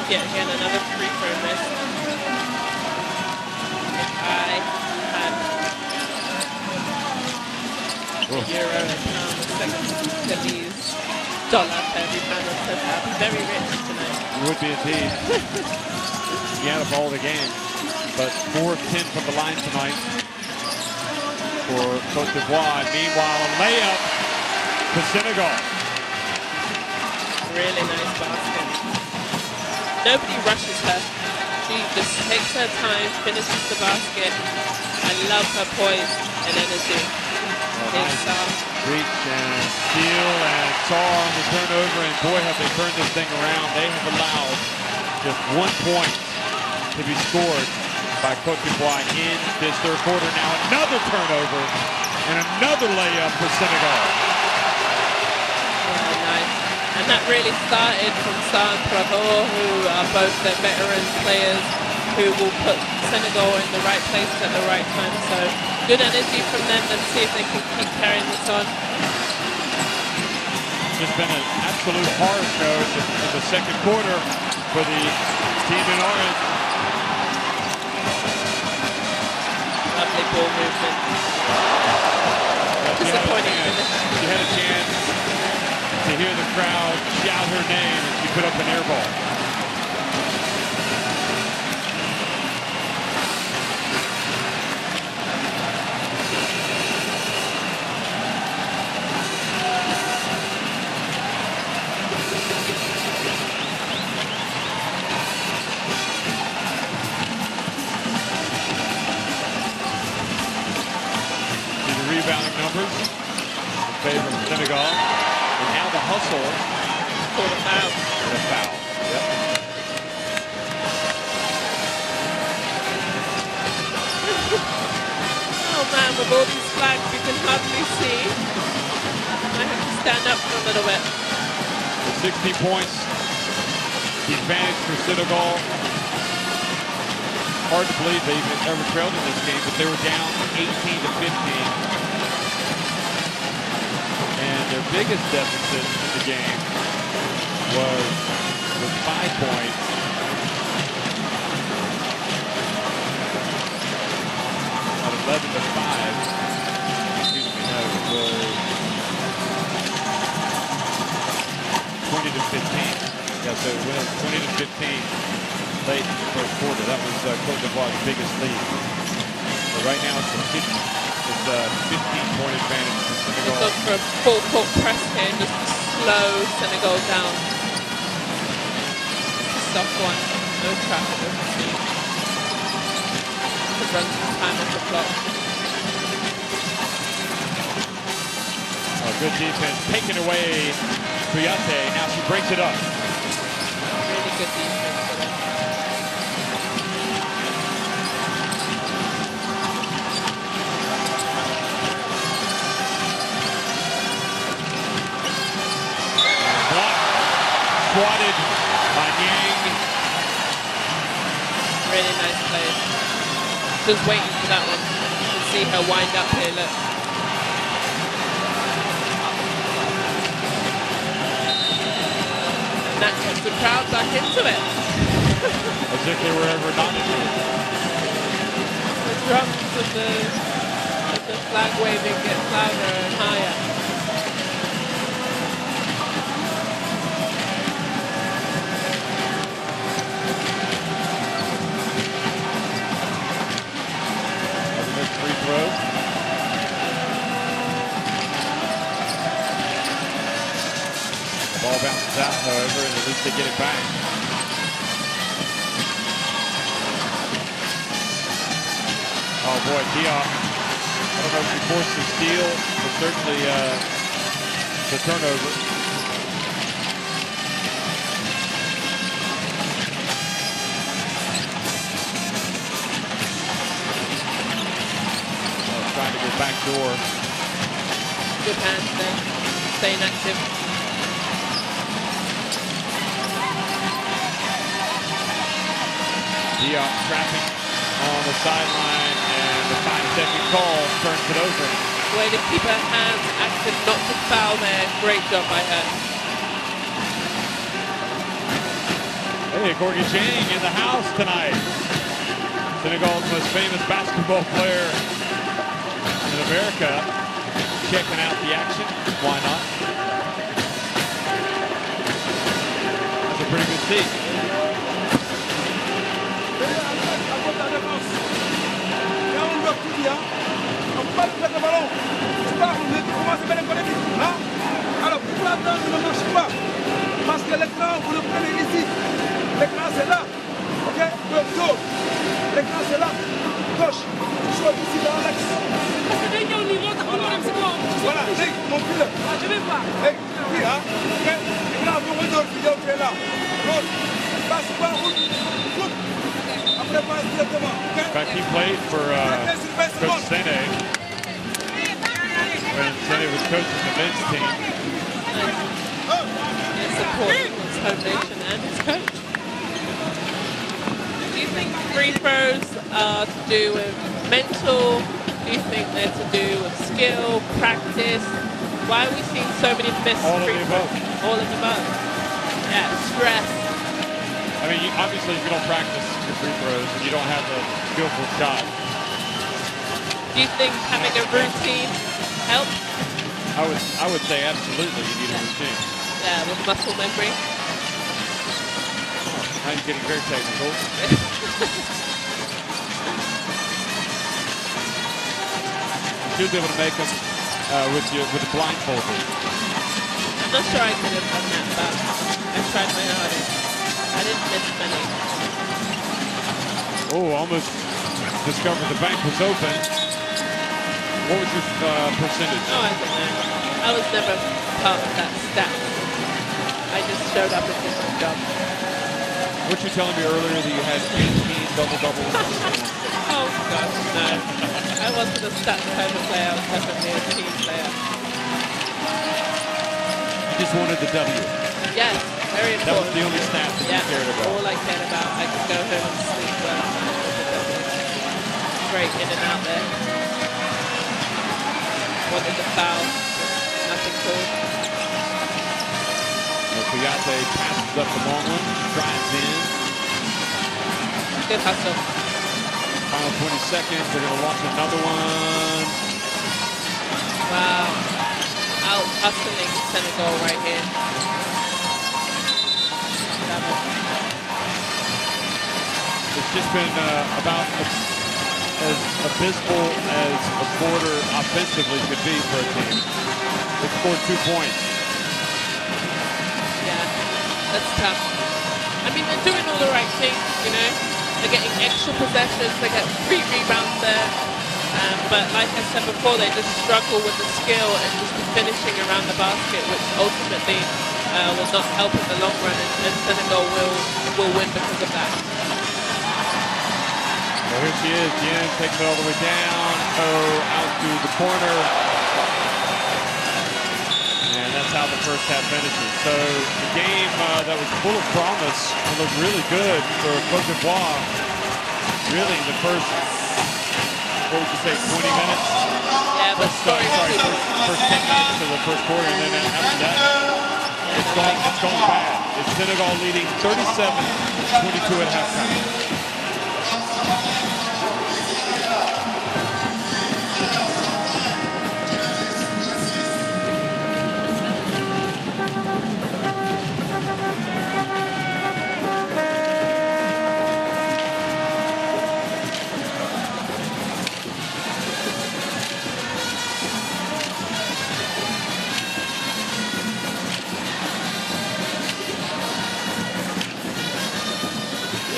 Yeah, again, another free throw miss. If I had a euro, a pound, a Senegalese dollar for every pound of coke, I'd be very rich tonight. You would be indeed. You add up all the games. But 4 of 10 from the line tonight for Cote d'Ivoire. Meanwhile, a layup for Senegal. Really nice basket. Nobody rushes her. She just takes her time, finishes the basket. I love her poise and energy. Reach and steal and Saw on the turnover, and boy, have they turned this thing around. They have allowed just 1 point to be scored by Cote d'Ivoire in this third quarter. Now another turnover and another layup for Senegal. Nice. And that really started from Saw and Bravo, who are both the veteran players who will put Senegal in the right place at the right time. So good energy from them. Let's see if they can keep carrying this on. It's been an absolute horror show in the second quarter for the team in orange. Lovely ball movement. Disappointing finish. She had a chance to hear the crowd shout her name, and she put up an air ball. Rebounding numbers in favor of Senegal. And now the hustle for the foul. And a foul. Yep. Oh man, with all these flags you can hardly see. I have to stand up for a little bit. 60 points. The advantage for Senegal. Hard to believe they even ever trailed in this game, but they were down 18-15. And their biggest deficit in the game was 5 points. At 11-5. Excuse me, no, it was 20-15. Yeah, so it went 20-15 late in the first quarter. That was Cote d'Ivoire's biggest lead. But right now it's a 15-point advantage for Senegal. Look for a full court press here, just to slow Senegal down. Soft one, no traffic, no speed. To run some time off the clock. Oh, good defense, taken away. Kuyate, now she breaks it up. Really good defense for them. Swatted by Yang. Really nice play. Just waiting for that one to see her wind up here, look. And that gets the crowd back into it. As if they were ever not into it. The drums and the flag waving gets louder and higher. Free throw. The ball bounces out, however, and at least they get it back. Oh boy, Diop. I don't know if he forced the steal, but certainly the turnover. Trying to go back door. Good hands there, staying active. Diop trapping on the sideline, and the 5-second call turns it over. Way to keep her hands active, not to foul there. Great job by her. Hey, Gorgie Jang in the house tonight. Senegal's most famous basketball player in America, checking out the action. Why not? That's a pretty good seat. Alors, pour l'attendre, ne marche pas. Parce que l'écran, vous le prenez ici. L'écran, c'est là. OK? Gauche. L'écran, c'est là. Gauche. Tu choisis ici dans l'axe. Voilà, mon fil. Je vais voir. Puis, hein? OK? L'écran, vous redonnez, tu es là. Gauche. Passe pas, route. Après, passe directement. OK? In fact, he played for Coach Sene when Sene was coaching the men's team. And supporting his home nation and his coach. Do you think free throws are to do with mental? Do you think they're to do with skill, practice? Why are we seeing so many missed All of free the throws? above. All of the above. Yeah, stress. I mean, obviously, if you don't practice your free throws and you don't have a skillful shot, Do you think having a routine helps? I would say absolutely you need a routine. Yeah, with muscle memory. Now you're getting very technical. You should be able to make them with the blindfolded. I'm not sure I could have done that, but I tried my hardest. I didn't miss many. Oh, almost discovered the bank was open. What was your percentage? Oh, I don't know. I was never part of that stat. I just showed up and did my job. Weren't you telling me earlier that you had 18 double-doubles? Oh, gosh, no. I wasn't a stat type of player. I was definitely a team player. You just wanted the W. Yes, very important. That was the only stat that you cared about. All I cared about. I could go home and sleep well. Great in and out there. Wanted the foul. Nothing called. Kuyate passes up the long one, drives in. Good hustle. Final 20 seconds, they're going to launch another one. Wow. Out hustling Senegal right here. It's just been about as abysmal as a quarter offensively could be for a team. They scored 2 points. Yeah, that's tough. I mean, they're doing all the right things, you know. They're getting extra possessions. They get 3 rebounds there. But like I said before, they just struggle with the skill and just the finishing around the basket, which ultimately will not help in the long run, and Senegal will win because of that. Well, here she is. Yen takes it all the way down. Out to the corner. And that's how the first half finishes. So the game that was full of promise and looked really good for Cote d'Ivoire. Really, the first, what would you say, 20 minutes? Yeah, but Sorry, first 10 minutes of the first quarter, and then after that, it's gone bad. It's Senegal leading 37-22 at halftime.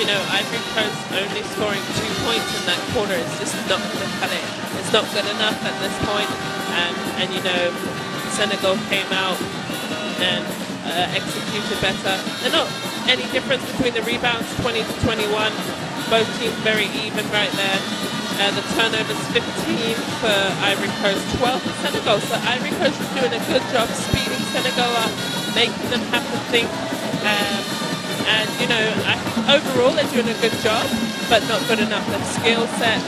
You know, Ivory Coast only scoring 2 points in that quarter is just not going to cut it. It's not good enough at this point. And you know, Senegal came out and executed better. They're not any difference between the rebounds, 20 to 21. Both teams very even right there. The turnovers 15 for Ivory Coast, 12 for Senegal. So Ivory Coast is doing a good job speeding Senegal up, making them have to think. And, you know, I think overall they're doing a good job. but not good enough. The skill set,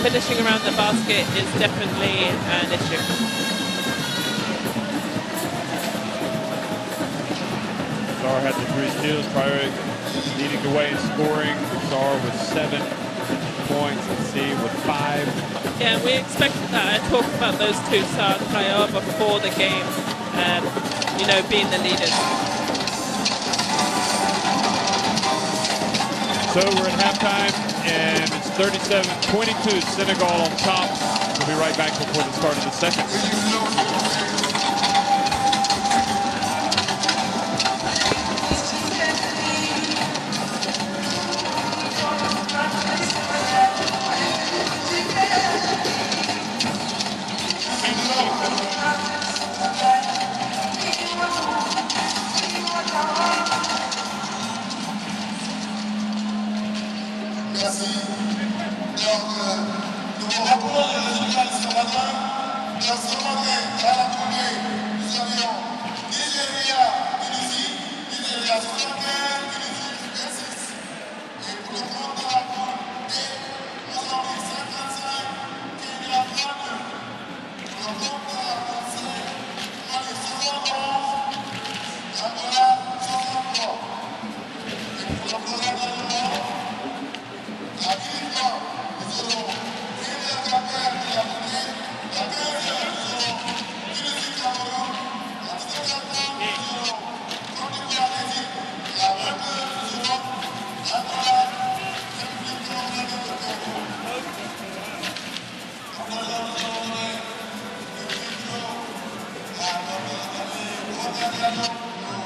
finishing around the basket is definitely an issue. Sar had the 3 steals, prior leading the way in scoring. Sar with 7 points, and C with 5. Yeah, we expected that. I talked about those two, Sar and Kaya, before the game, you know, being the leaders. So we're at halftime, and it's 37-22, Senegal on top. We'll be right back before the start of the second. Merci. Donc, nous vous rappelons les résultats de ce matin. Dans ce matin, à la tournée, nous avions Nigeria, Tunisie, Nigeria 75, Tunisie 26. Et pour le compte de la poule B, Mozambique 55, Kenya 32. Pour le compte de la poule C, Mali 71, Angola 63. Et pour le compte de la la victoire, nous aurons Senegal et Cote de la Guinée, la 15e, nous aurons Tunisie Cameroun, la 17e, nous aurons Côte d'Ivoire d'Égypte, la 22e, nous aurons Angola, République démocratique du Congo. À présent, nous allons donner le micro à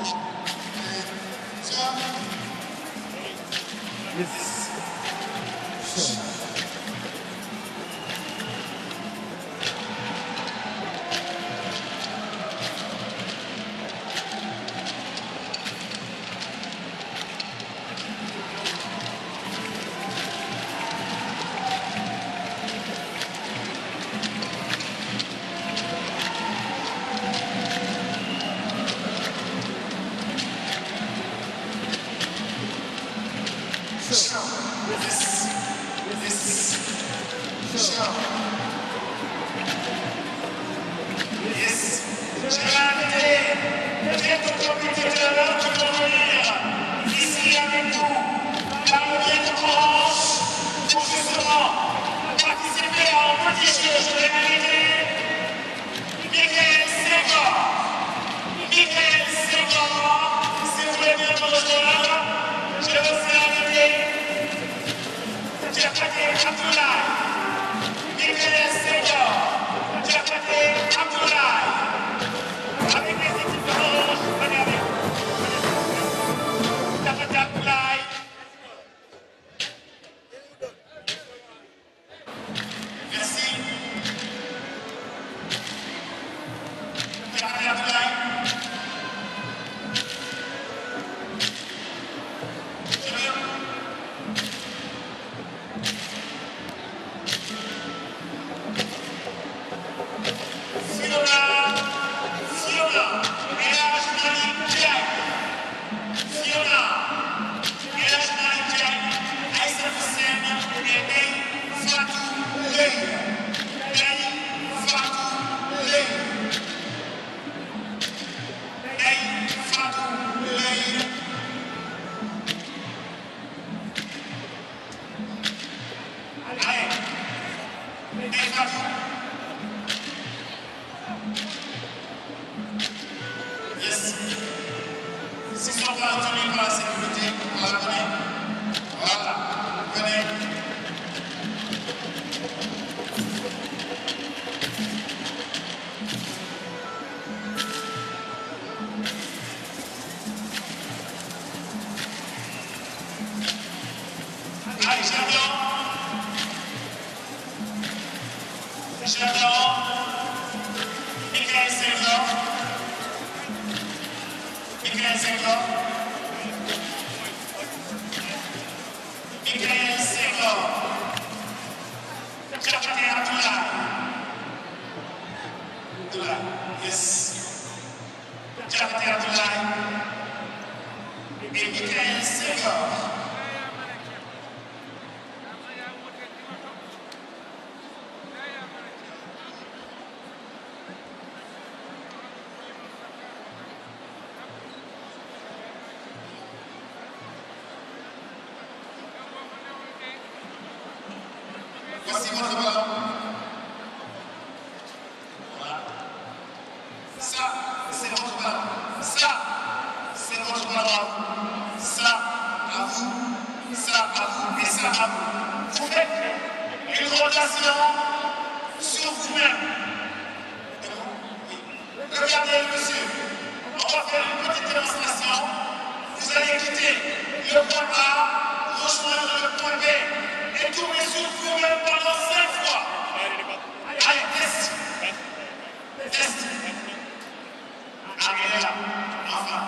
notre ami Roberto et Jean. encore ça à vous, ça à vous et ça à vous. Vous faites une rotation sur vous-même. Regardez, monsieur, on va faire une petite démonstration. Vous allez quitter le point A, rejoindre le point B et tourner sur vous-même pendant 5 fois. Allez, test. Test. Allez, là. Enfin.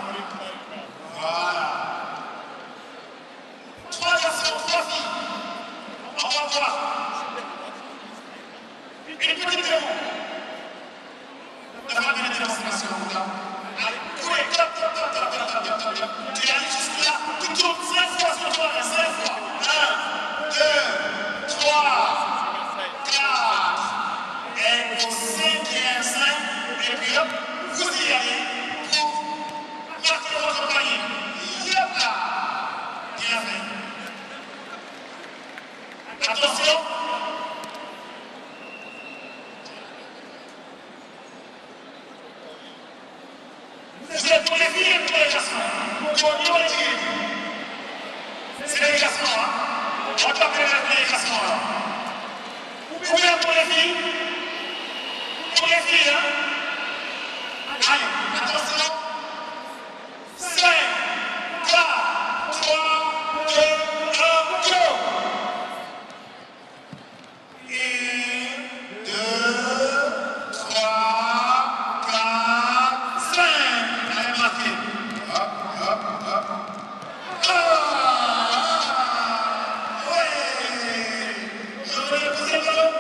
Voilà. 3 garçons, 3 filles. On va voir. Une petite démo. On va faire une démonstration. Allez, coulez, top, top, top, top, top, top, top, top. Tu arrives jusque là, tu tournes 5 fois sur toi, 5 fois. 1, 2, 3, 4. Et au 5e 5, et puis hop, vous y allez pour marquer votre panier. Yop là. Bien fait. Attention. Vous êtes pour les filles et pour les garçons. Pour les filles. C'est les garçons, hein. On va pas faire les garçons, alors. Combien pour les filles? Pour les filles, hein. Allez, attention. 5, 4, 3, 2, 1, go. 1, 2, 3, 4, 5. Allez, marquez. Hop, hop, hop. Ouais. Je voulais poser le ballon.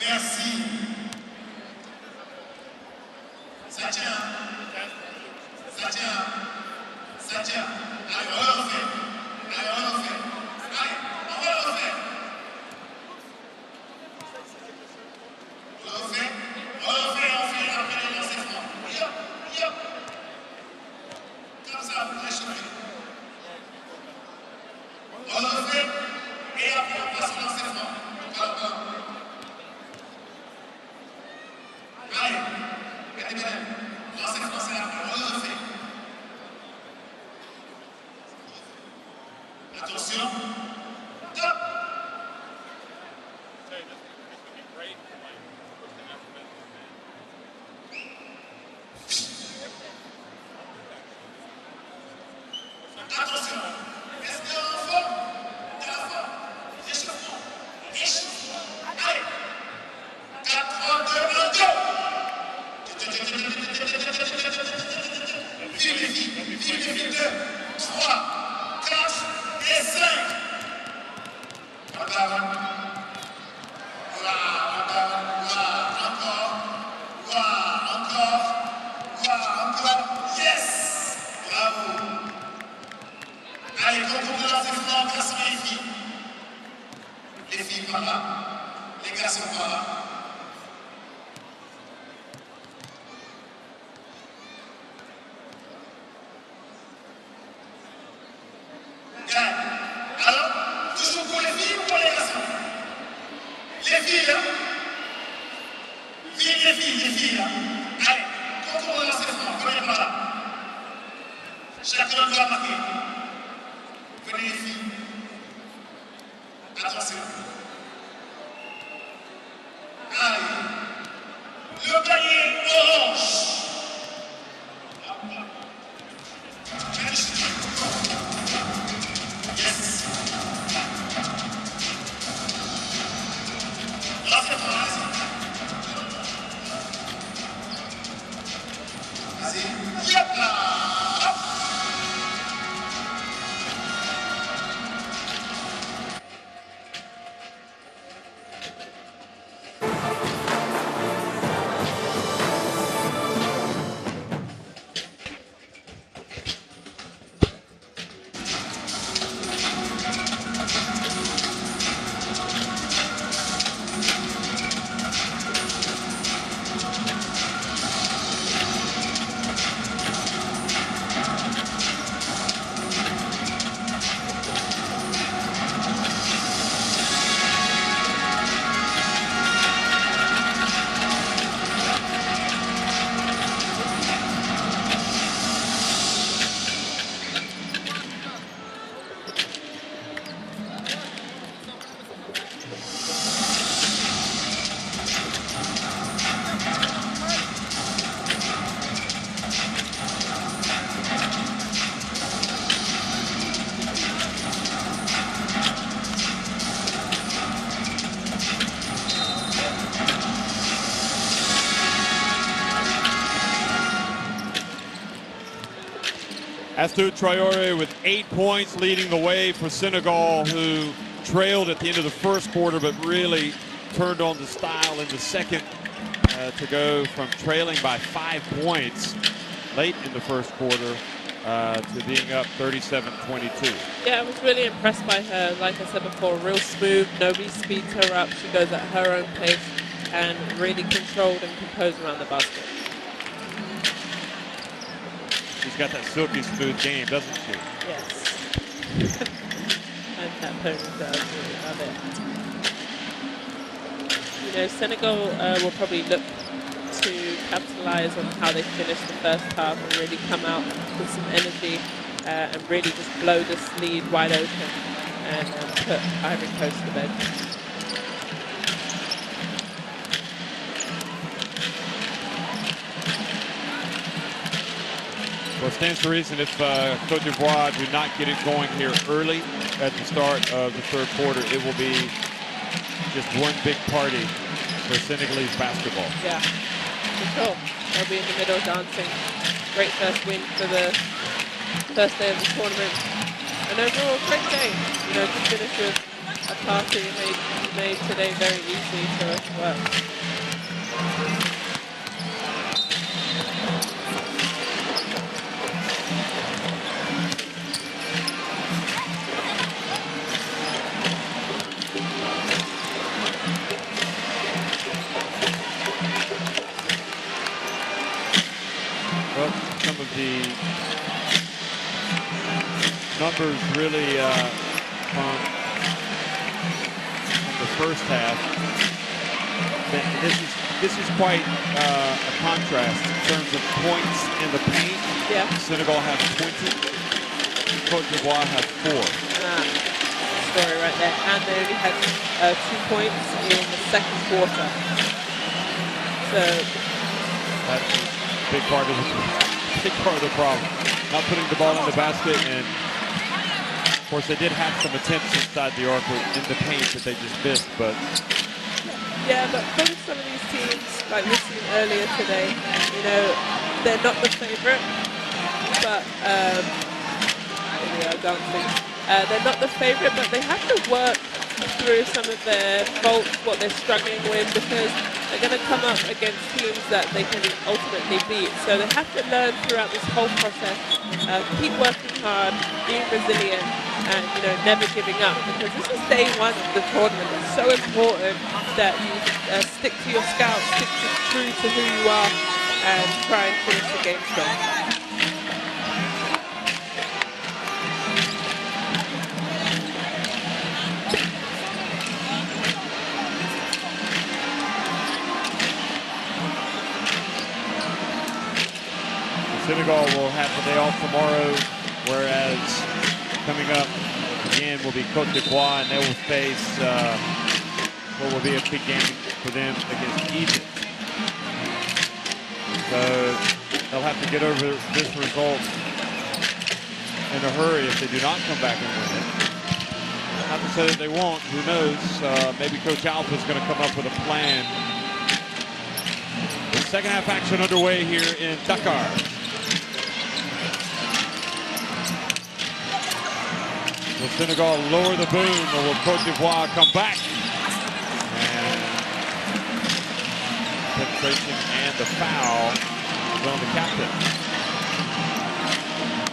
Merci. Ça tient. Ça tient. Ça tient. Allez, on le refait. Allez, on le refait. Allez, on va le refaire. On le refait. On le refait, on fait après les lancers francs. Yop, yop. Comme ça, vous réchauffez. On le refait. Et après, on passe au lancer franc. Voilà, voilà. Allez, regardez bien. Lancez français après, on le refait. Attention. Top. Attention. Est-ce que en forme? De la forme. Échauffement. Échauffement. Allez. 4, 3, 2, 1, go. File, 2, 3, 4 et 5. Voilà, encore. Yes. Bravo. Allez, concours de lancer franc, garçons et les filles. Les filles par là, les garçons par là. Alors, toujours pour les filles ou pour les garçons? Les filles, hein? Les filles, hein? Allez, concours de lancer franc, venez par là. Chacun doit marquer. Venez les filles. Attention. Allez. Le panier orange. Yes. Là, c'est pas mal. Vas-y. Yep là. Hop. Astou Traoré with 8 points, leading the way for Senegal, who trailed at the end of the first quarter, but really turned on the style in the second to go from trailing by 5 points late in the first quarter to being up 37-22. Yeah, I was really impressed by her. Like I said before, real smooth. Nobody speeds her up. She goes at her own pace and really controlled and composed around the basket. She's got that silky smooth game, doesn't she? Yes. And that ponytail, I really love it. You know, Senegal will probably look to capitalize on how they finish the first half and really come out with some energy and really just blow this lead wide open and put Ivory Coast to bed. Well, it stands to reason if Cote d'Ivoire do not get it going here early at the start of the third quarter, it will be just one big party for Senegalese basketball. Yeah, for sure. They'll be in the middle dancing. Great first win for the first day of the tournament. And overall, great game. You know, to finish with a party made today very easy for us to work. Some of the numbers really from the first half. This is quite a contrast in terms of points in the paint. Yeah. Senegal has 20. Cote d'Ivoire has 4. Story right there. And they only had 2 points in the second quarter. So that's a big part of the problem. Not putting the ball in the basket, and of course they did have some attempts inside the arc in the paint that they just missed. But yeah, but for some of these teams, like we've seen earlier today, you know, they're not the favorite, but here we are dancing. They're not the favorite, but they have to work through some of their faults, what they're struggling with, because they're going to come up against teams that they can ultimately beat. So they have to learn throughout this whole process, keep working hard, being resilient, and never giving up. Because this is day one of the tournament. It's so important that you stick to your scouts, stick true to who you are, and try and finish the game strong. Senegal will have the day off tomorrow, whereas coming up again will be Cote d'Ivoire, and they will face what will be a big game for them against Egypt. So they'll have to get over this result in a hurry if they do not come back and win it. Not to say that they won't, who knows? Maybe Coach Alpha is going to come up with a plan. The second half action underway here in Dakar. Will Senegal lower the boom, or will Cote d'Ivoire come back? And penetration and the foul is on the captain.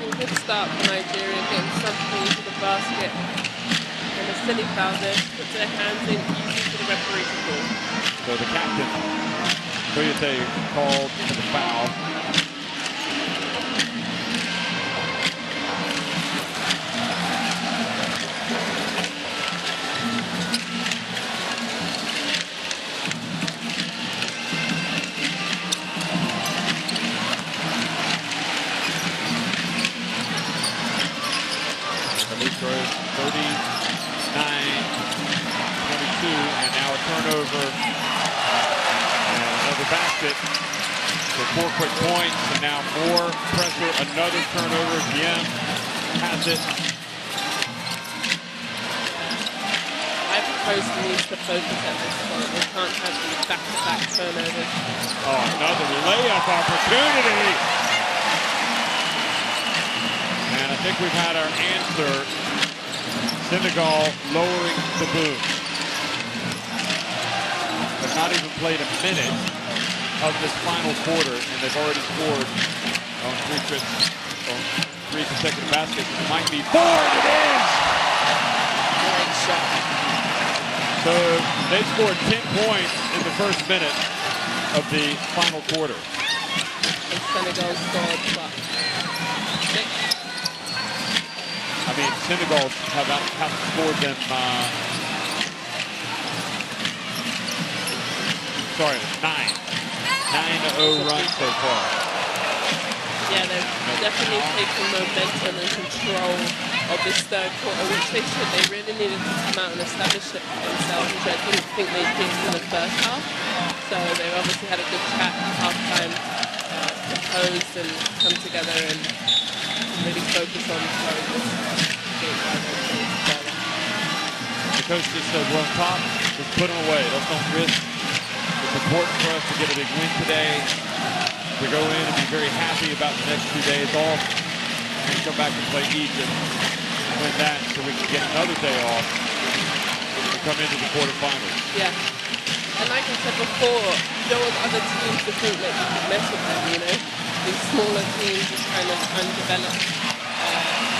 A good start for Nigeria, getting something into the basket. And a silly foul there, puts their hands in, easy for the referee to call. So the captain, Koyate, called for the foul. Basket. So 4 quick points, and now more pressure. Another turnover. Diem has it. Ivory Coast needs to focus at this point. They can't have these back-to-back turnovers. Oh, another layup opportunity. we've had our answer. Senegal lowering the boom. They've not even played a minute of this final quarter, and they've already scored on three consecutive baskets. It might be 4, and it is! Great shot. So they scored 10 points in the first minute of the final quarter. And Senegal scored, what, 6? I mean, Senegal have outscored them. Sorry, 9-0 run so far. Yeah, they're definitely taking momentum and control of this third quarter, which they should. They really needed to come out and establish themselves, which I didn't think they did in the first half. So they obviously had a good chat at halftime, composed and come together and really focus on throwing this game together. The coach just said, we're on top, just put them away. Let's don't risk. It's important for us to get a big win today, to go in and be very happy about the next 2 days off, and come back and play Egypt, win that so we can get another day off and come into the quarterfinals. Yeah. And like I said before, you don't want other teams to think that you can mess with them, you know? These smaller teams are kind of undeveloped,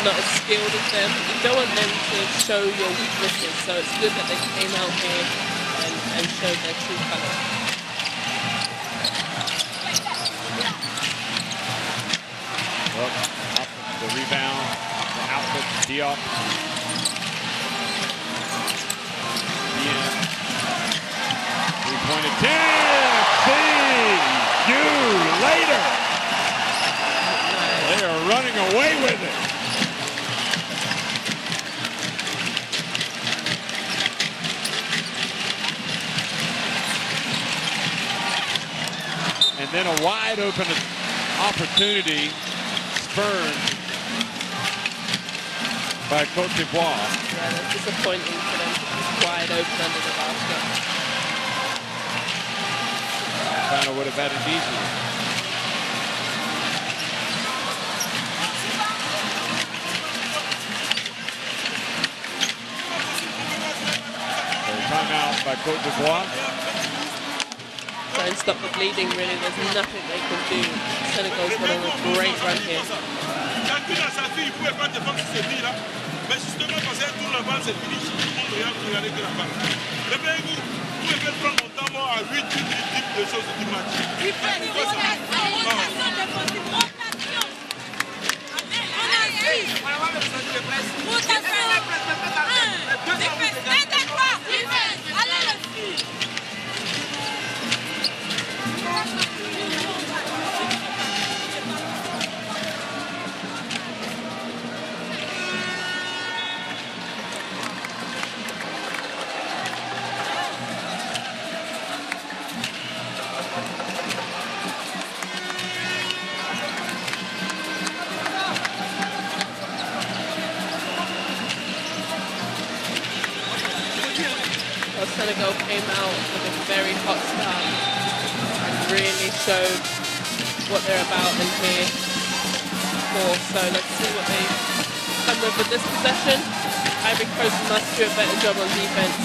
not as skilled as them. You don't want them to show your weaknesses, so it's good that they came out here and showed their true colors. Up the rebound, the outlet, Diop. Three-point attempt. See you later. They are running away with it. And then a wide open opportunity spurned by Cote d'Ivoire. Yeah, that's disappointing for them to be wide open under the basket. Kind of would have had it easy. So timeout by Cote d'Ivoire. Try and stop the bleeding, really. There's nothing they can do. Senegal's got on a great run here. Chacune à sa fille, il ne pouvait pas défendre ce tir-là. Mais justement, quand c'est tout le bal, c'est fini. Tout le monde regarde que la balle. Le pays, vous pouvez prendre mon temps à 8 types de choses du match. Il fait une rotation défensive. Rotation. On a vu. Rotation. 1. Défense. 1, 2, 3. Allez, le fille. Senegal came out with a very hot start and really showed what they're about and here for. So let's see what they come with this possession. Ivory Coast must do a better job on defense.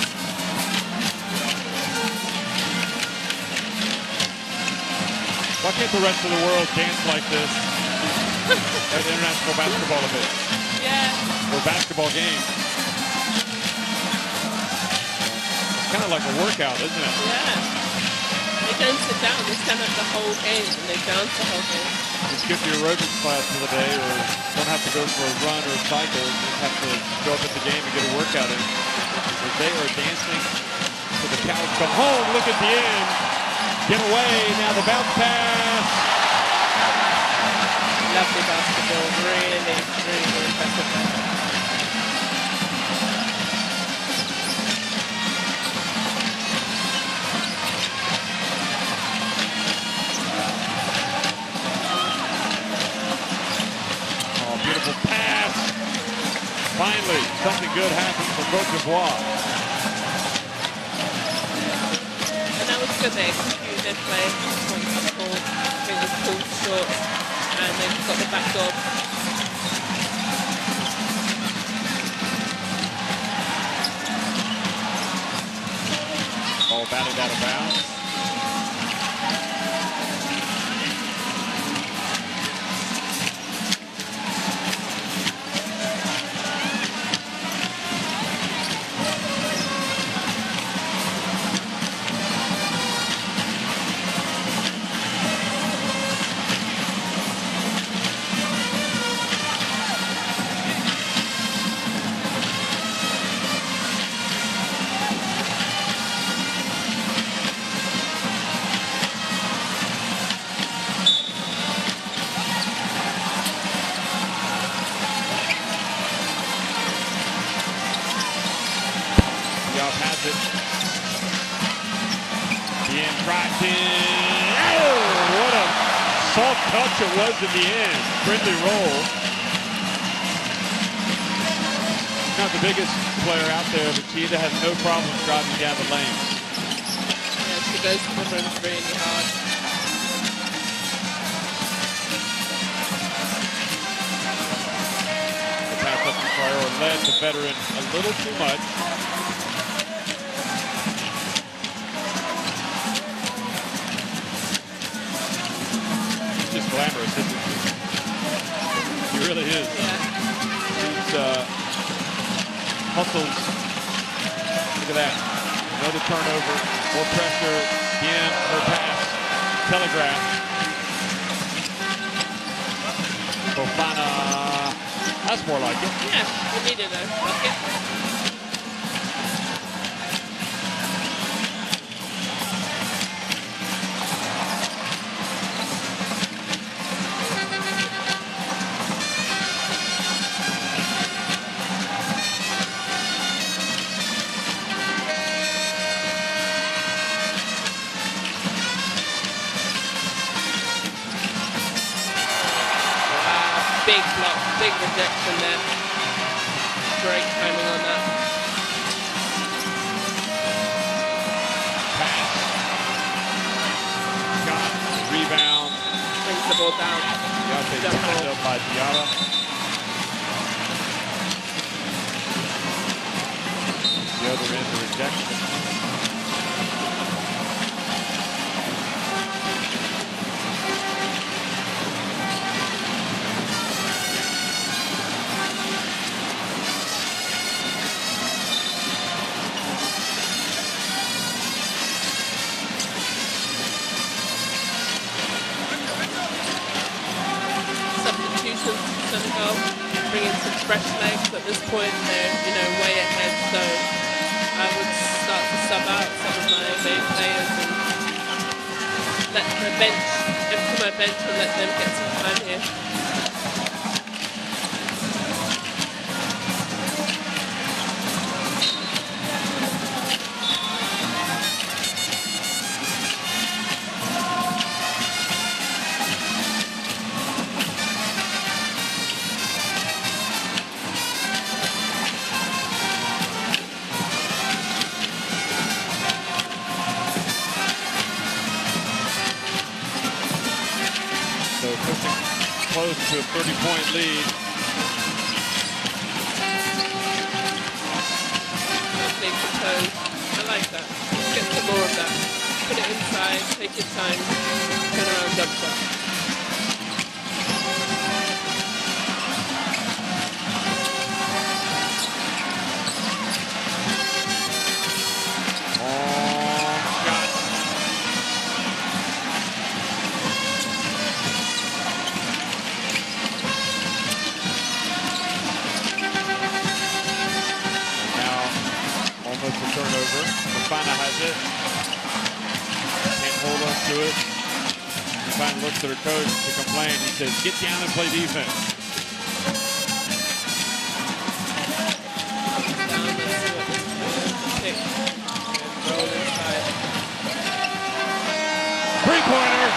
Why can't the rest of the world dance like this at international basketball events? Yeah. Or basketball games? It's kind of like a workout, isn't it? Yeah. They don't sit down, they stand up the whole game and they dance the whole game. You skip your aerobics class for the day or don't have to go for a run or a cycle. You just have to show up at the game and get a workout in. So they are dancing till the cows come home. Look at the end. Get away. Now the bounce pass. Lovely basketball. Really, really impressive there. Finally, something good happens for Cote d'Ivoire. And that was good. They executed their play. Points up ball. I think it was pulled short. And they've got the back door. out of bounds. Touch it was in the end. Friendly roll. Not the biggest player out there, but Cheetah has no problem driving down the lane. Yeah, she goes to the rim really hard. The pass up to Carrero led the veteran a little too much. Glamorous, isn't he? He really is. Yeah. He's hustles. Look at that. Another turnover. More pressure. Again, her pass. Telegraph. Fofana. That's more like it. Yeah, we needed a bucket. Big block, big rejection there. Great timing on that. Pass. Shot. Rebound. Brings the ball down. Tied up by Diarra. The other end, the rejection. Senegal, bringing some fresh legs at this point. They're, way ahead. So I would start to sub out some of my main players and let the bench, empty my bench and let them get some time here. Close to a 30-point lead. Big propose. I like that. Let's get some more of that. Put it inside, take your time, turn around, jump shot. Turnover. Fofana has it. Can't hold on to it. Fofana looks at her coach to complain. He says, get down and play defense. Three-pointer.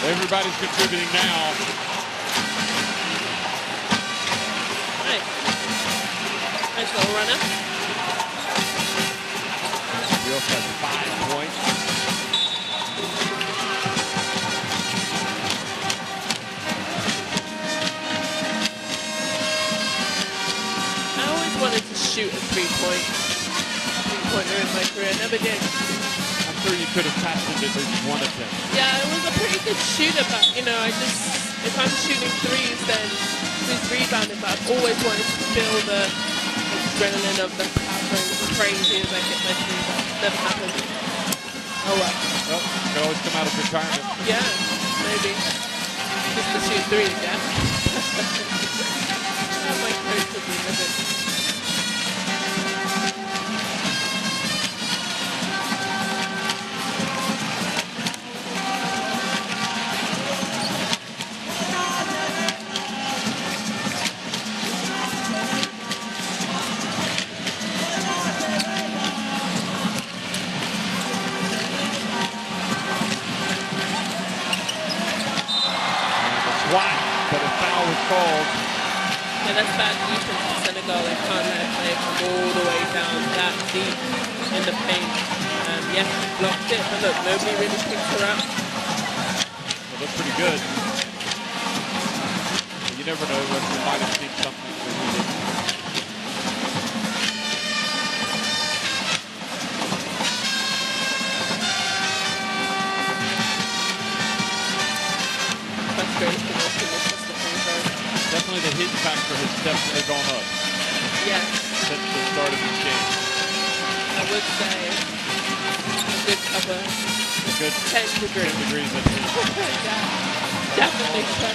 Everybody's contributing now. Nice little runner. Wills has 5 points. career. Never did. I'm sure you could have passed it at least one attempt. Yeah, it was a pretty good shooter, but you know, if I'm shooting threes, then who's rebounding? But I've always wanted to feel the adrenaline of the crowd going crazy as I hit my three, but never happened. Oh well. Well, it could always come out of retirement. Yeah, maybe. Just to shoot threes, yeah. My coach would be livid. But a foul was called. Yeah, that's bad defense for Senegal. They can't let it play from all the way down that deep in the paint. Yes, he blocked it, but look, nobody really picked her up. It looked pretty good. But you never know, they might have seen something that we didn't. Definitely the hit factor has definitely gone up. Yes. Since the start of this game. I would say a good cover. A good 10 degrees. 10 degrees at least. Yeah, definitely so.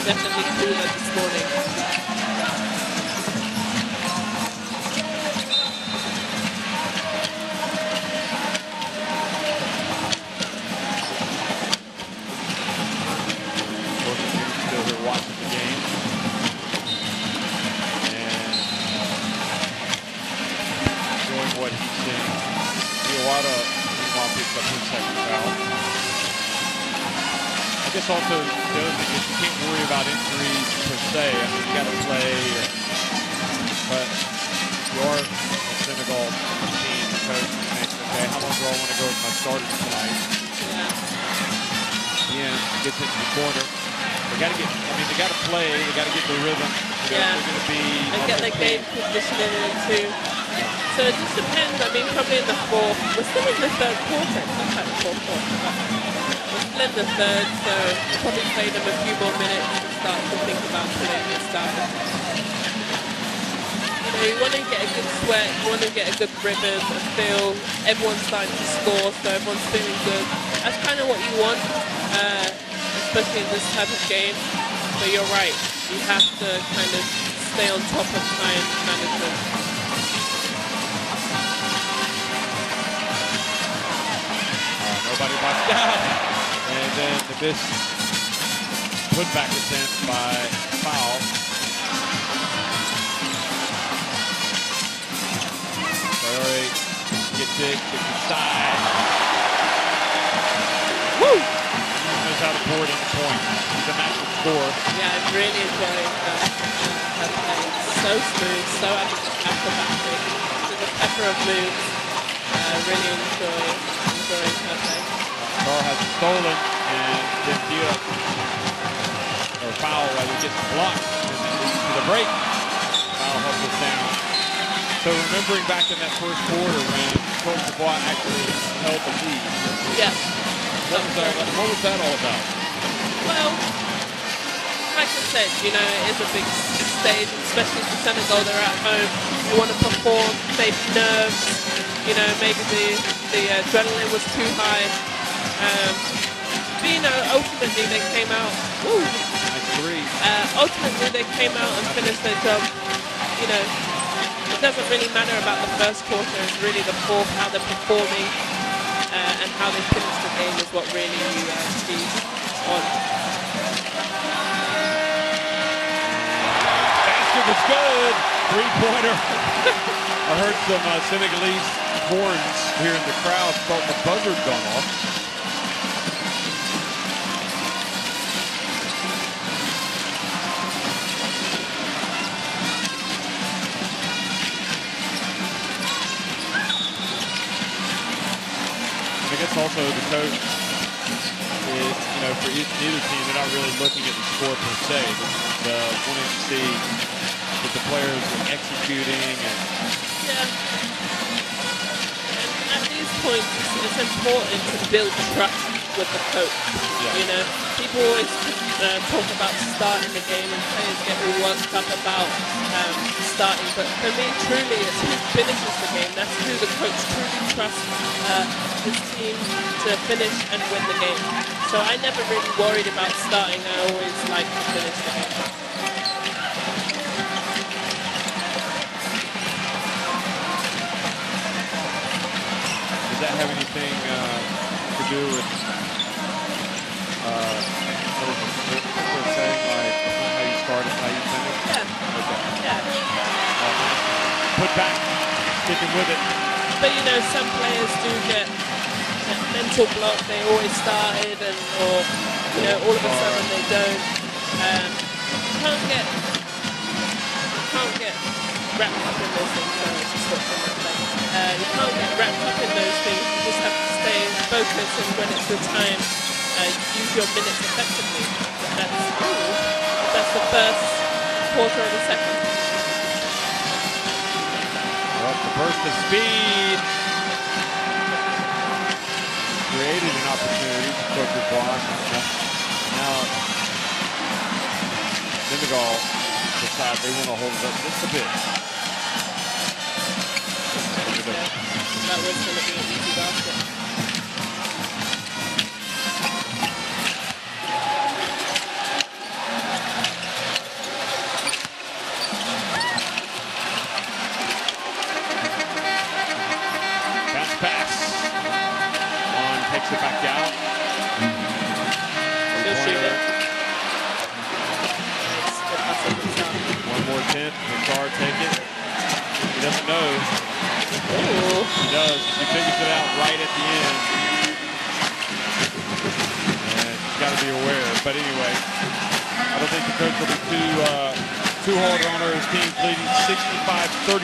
Definitely cooler this morning. Watching the game. And enjoying what he's seeing. Iwata, meanwhile, picks up his second foul. I guess also the other thing is you can't worry about injuries per se. I mean, you got to play. But you are a Senegal team, the coach thinks, okay, how long do I want to go with my starters tonight? Yeah. Ian gets into the corner. They got to get. I mean, they got to play. They got to get the rhythm. Yeah. They're going to be. And get their game conditioning in too. So it just depends. I mean, probably in the fourth. We're still in the third quarter. It's not like the fourth quarter, but we're still in the third. So we'll probably play them a few more minutes and start to think about putting this stuff. You know, you want to get a good sweat. You want to get a good rhythm, a feel. Everyone's starting to score, so everyone's feeling good. That's kind of what you want. Especially in this type of game, but you're right. You have to kind of stay on top of time management. Nobody watched out, and then the missed putback attempt by foul. Traore gets it, gets inside. Woo! How to board in the point. He's a natural scorer. Yeah, I'm really enjoying her play. So smooth, so acrobatic. With a pepper of moves. Really enjoying her play. Carr has it stolen, and then Dia, or foul rather, gets blocked, and that leads to the break. Foul helps us down. So remembering back in that first quarter when Cote d'Ivoire actually held the lead. Yeah. What was that all about? Well, like I said, you know, it is a big stage, especially for Senegal. They're at home. They want to perform, maybe nerves, you know, maybe the adrenaline was too high. But, you know, ultimately they came out. Woo, nice three. Ultimately they came out and finished their job. You know, it doesn't really matter about the first quarter. It's really the fourth, how they're performing. And how they finish the game is what really you see on. Basket was good. Three-pointer. I heard some Senegalese horns here in the crowd. Thought the buzzer had gone off. I guess also the coach is, you know, for neither team, they're not really looking at the score per se. Wanting to see the the players executing. And yeah. And at these points, it's important to build trust with the coach. Yeah. You know, people always talk about starting the game and players get all worked up about starting. But for me, truly, it's who finishes the game. That's who the coach truly trusts his team to finish and win the game. So I never really worried about starting. I always like to finish the game. does that have anything to do with what they're saying, like it's not how you start, it's how you finish? Yeah. Okay. Yeah. Put back, sticking with it. But you know, some players do get a mental block. They always started, and or you know, all of a sudden they don't. You can't get wrapped up in those things. You can't get wrapped up in those things. You just have to stay focused, and when it's your time, use your minutes effectively. That's the first quarter of the second. Well, the burst of speed created an opportunity for Cote d'Ivoire. Now, Senegal decide they want to hold it up just a bit. That was going to be an easy basket. Bounce pass. On takes it back out. Still shooting. One more attempt. Ricard take it. He doesn't know. Ooh. He does. He figures it out right at the end. And he's got to be aware. But anyway, I don't think the coach will be too hard on her. His team's leading 65-34.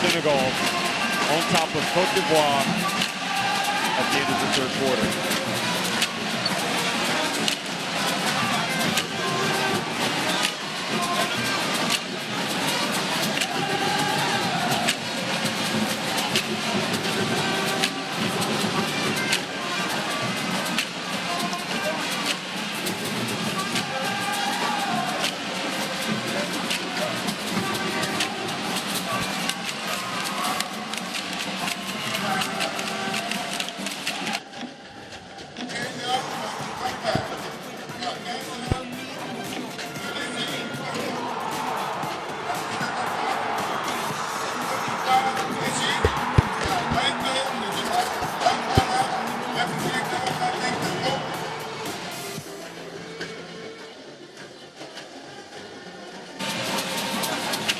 Senegal on top of Cote d'Ivoire at the end of the third quarter.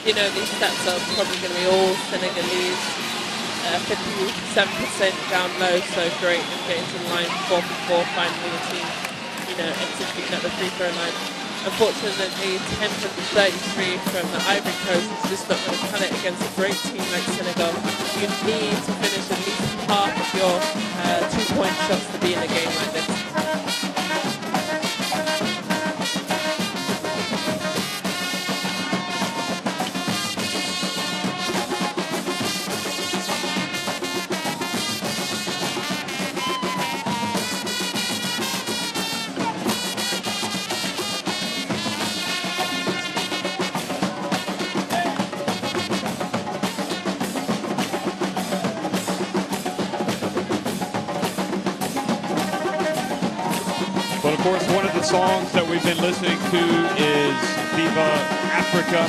You know, these stats are probably going to be all Senegalese. 57% down low, so great. And getting to the line 4-for-4, finally the team, you know, executing at the free throw line. Unfortunately, 10 from 33 from the Ivory Coast is just not going to cut it against a great team like Senegal. You need to finish at least half of your 2-point shots to be in a game like this. But of course, one of the songs that we've been listening to is FIBA Africa.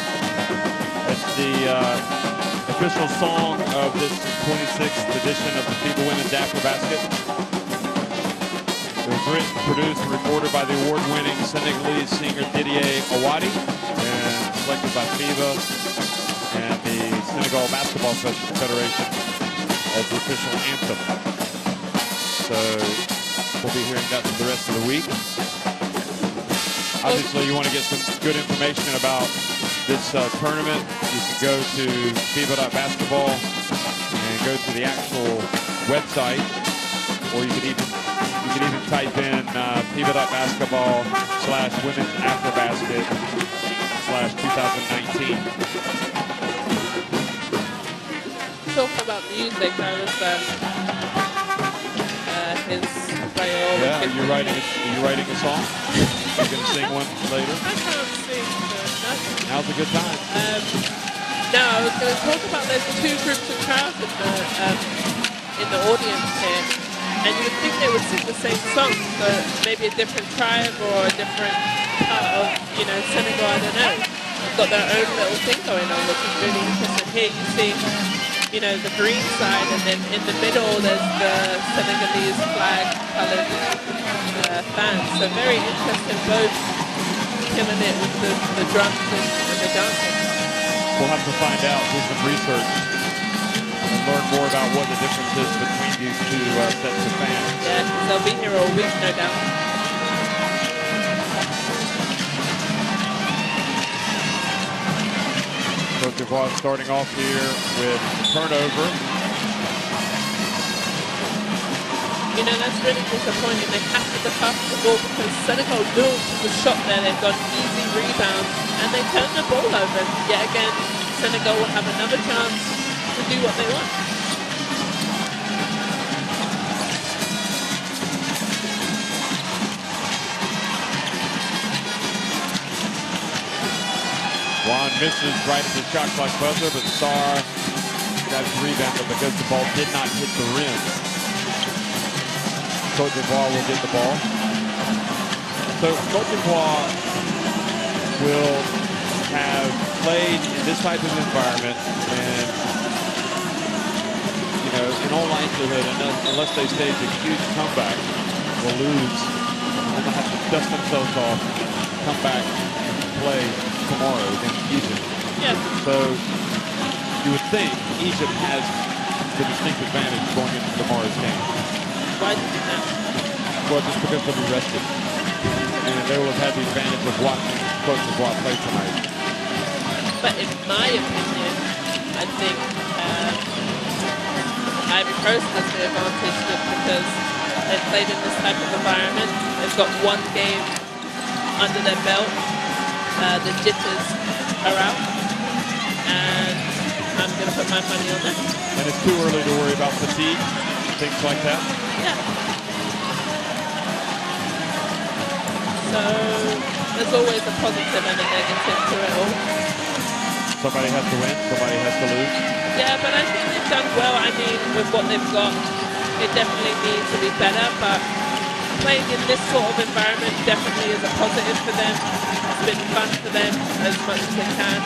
It's the official song of this 26th edition of the FIBA Women's Afrobasket. It was written, produced, and recorded by the award-winning Senegalese singer Didier Awadi and selected by FIBA and the Senegal Basketball Federation as the official anthem. So we'll be hearing that for the rest of the week. Obviously, you want to get some good information about this tournament. You can go to FIBA.basketball and go to the actual website, or you can even type in FIBA.basketball/women's Afrobasket 2019. Talking about music, I was his viola. Yeah, are you writing a song? You're gonna sing one later? I can't sing, so no. Now's a good time. No, I was going to talk about there's two groups of crowds in the audience here, and you would think they would sing the same song, but maybe a different tribe or a different part of, Senegal, I don't know. They've got their own little thing going on, which is really interesting. Here you see, the green side, and then in the middle there's the Senegalese flag-colored fans. So very interesting, both killing it with the drums and the dancing. We'll have to find out, do some research, and learn more about what the difference is between these two sets of fans. Yeah, because they'll be here all week, no doubt. Cote d'Ivoire starting off here with turnover. That's really disappointing. They captured the pass of the ball because Senegal launched the shot there. They've got easy rebounds and they turned the ball over. Yet again, Senegal will have another chance to do what they want. Juan misses right at the shot clock buzzer, but Sarr got his rebound, but because the ball did not hit the rim, Cote d'Ivoire will get the ball. So Cote d'Ivoire will have played in this type of environment, and in all likelihood, unless they stage a huge comeback, will lose. And they'll have to dust themselves off, come back, play tomorrow against Egypt. Yeah. So you would think Egypt has the distinct advantage going into tomorrow's game. Why do you think that? Well, just because they'll be rested. And they will have had the advantage of watching Cote d'Ivoire play tonight. But in my opinion, I think Ivory Coast has the advantage just because they've played in this type of environment. They've got one game under their belt. The jitters are out. And I'm going to put my money on that. And it's too early to worry about fatigue, things like that. Yeah. So there's always a positive and a negative to it all. Somebody has to win, somebody has to lose. Yeah, but I think they've done well. I mean, with what they've got, it definitely needs to be better. But playing in this sort of environment definitely is a positive for them. It's been fun for them as much as they can.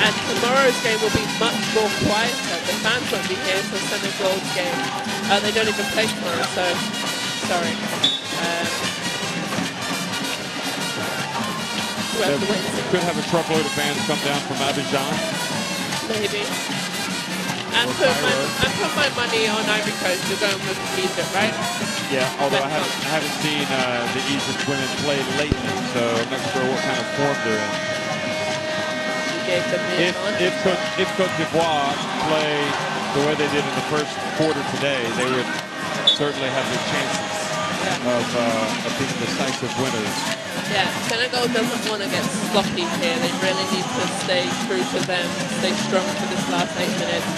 And tomorrow's game will be much more quieter. The fans won't be here for Senegal's game. They don't even play tomorrow, so sorry. Could have a truckload of fans come down from Abidjan. Maybe. And put my money on Ivory Coast. You're going with Egypt, right? Yeah, although I haven't seen the Egypt women play lately, so I'm not sure what kind of form they're in. You gave them the if Cote d'Ivoire play the way they did in the first quarter today, they would certainly have the chances of being decisive winners. Yeah, Senegal doesn't want to get sloppy here. They really need to stay true to them, stay strong for this last 8 minutes.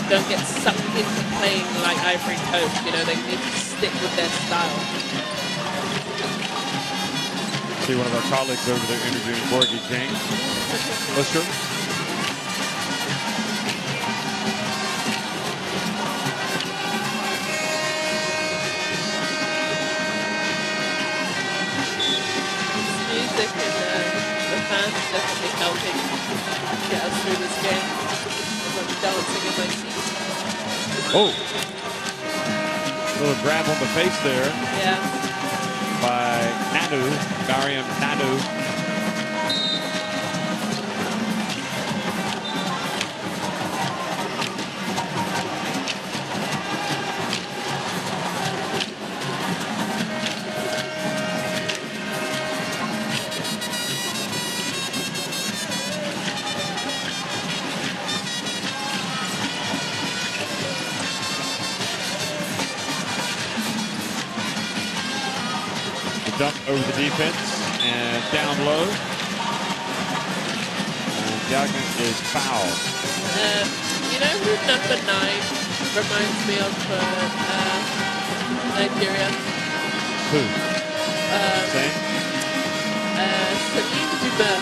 Don't get sucked into playing like Ivory Coast. They need to stick with their style. See one of our colleagues over there interviewing Gorgie James. That's true. Music and the fans definitely helping get us through this game. I'm dancing in my seat. Oh, little grab on the face there. Yeah. By Mariam Nanu. Dump over the defense and down low. Diagne is fouled. You know who number 9 reminds me of Nigeria? Who? Same? Celine Dubin.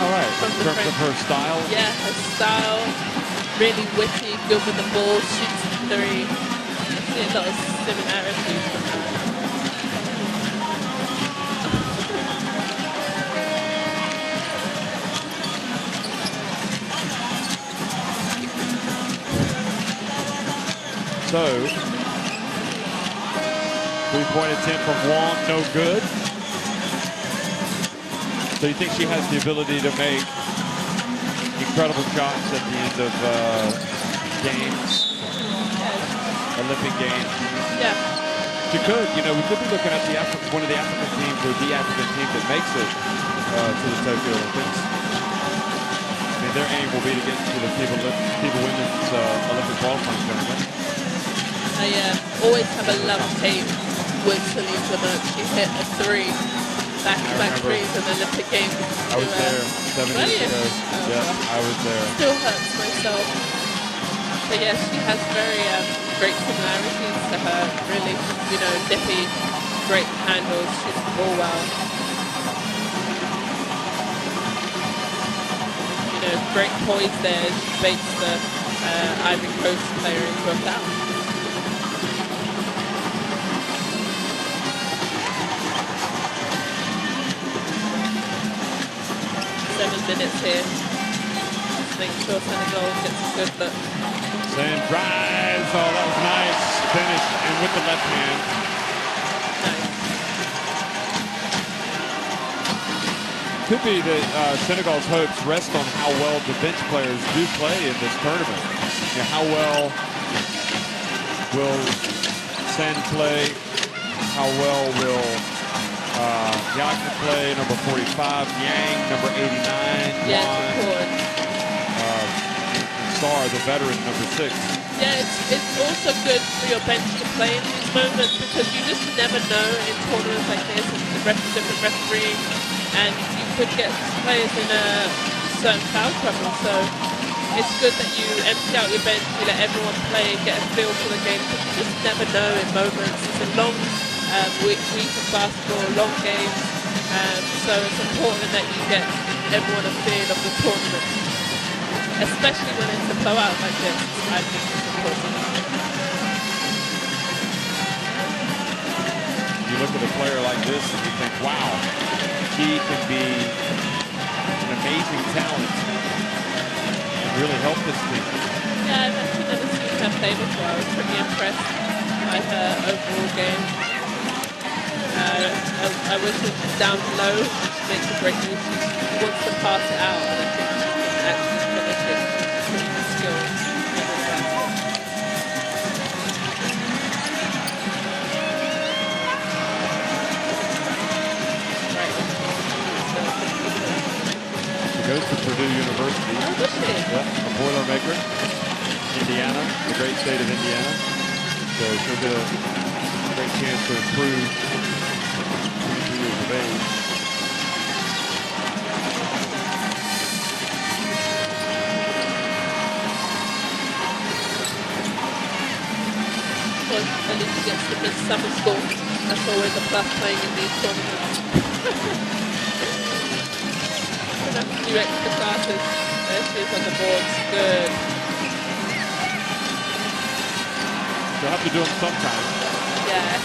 All right. From In the terms of her style? Yeah, her style. Really witty, good with the ball, shoots the three. I see a lot of similarities from her. So, 3-point attempt from Wong, no good. So you think she has the ability to make incredible shots at the end of games, Olympic games? Yeah. She could. You know, we could be looking at one of the African teams or the African team that makes it to the Tokyo Olympics. I mean, their aim will be to get to the FIBA Women's Olympic qualifying tournament. I always have a love tape with Celine Dubin. She hit a 3, back-to-back threes in the Olympic Games. I was there 7 years ago. Yeah, I was there. Still hurts myself. But yeah, she has very great similarities to her. Really, you know, nippy, great handles, shoots the ball well. You know, great poise there. She baits the Ivory Coast player into a foul. 7 minutes here. Just make sure Senegal gets a good look. Sand drives. Oh, that was nice. Finish and with the left hand. Nice. Could be that Senegal's hopes rest on how well the bench players do play in this tournament. You know, how well will Sand play? How well will Diagne play, number 45, Yang, number 89, Yeah, Juan, Sar, the veteran, number 6. Yeah, it's also good for your bench to play in these moments because you just never know in tournaments like this, it's different refereeing, and you could get players in a certain foul trouble. So it's good that you empty out your bench, you let everyone play, get a feel for the game, because you just never know in moments. It's a long week of basketball, long games, so it's important that you get everyone a feel of the tournament, especially when it's a blowout like this. I think it's important. You look at a player like this and you think, wow, he can be an amazing talent and really help this team. Yeah, I've actually never seen her play before. I was pretty impressed by her overall game. I wish it was down low. She makes a great move. She wants to pass it out, and I think she can actually finish it. Pretty good skill. She goes to Purdue University. Oh, does she? Yeah, a Boilermaker, Indiana, the great state of Indiana. So she'll get a great chance to improve 22 years of age. Well, at least she gets to miss summer school. That's always a plus playing in these tournaments. Gonna have to do extra classes. There she is on the boards. Good. She'll have to do them sometime. Yeah.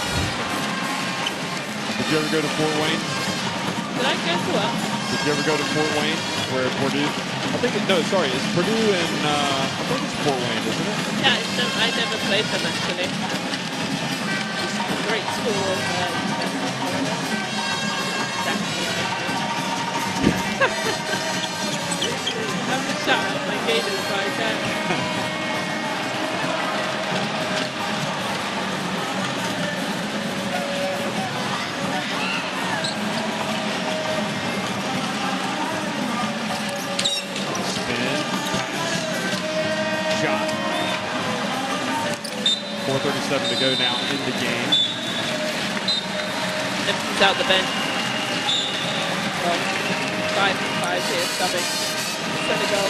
Did you ever go to Fort Wayne? Did I go to what? Did you ever go to Fort Wayne, where Purdue? I think it's Purdue and I think it's Fort Wayne, isn't it? Yeah, no, I never played them actually. It's a great school. I have to shout out my gators if I can. Shot. 4:37 to go now in the game. Empties out the bench. Well, 5 and 5 here, subbing. Senegal.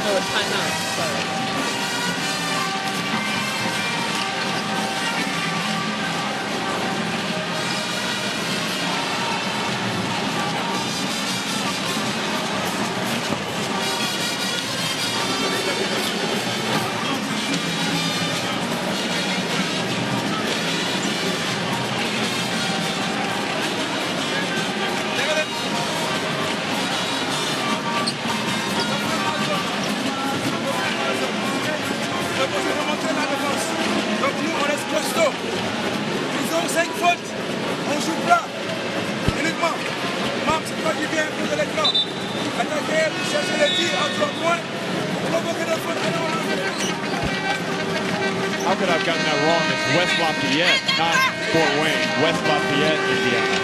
Oh, a timeout, sorry. Donc nous, on reste costaud. Ils ont 5 fautes. On joue plat. Uniquement. Mam, c'est toi qui viens un peu de l'écran. Attaquer, chercher les tirs en 3 points. Provoquer des fautes. How could I have gotten that wrong? It's West Lafayette, not Fort Wayne. West Lafayette, Indiana.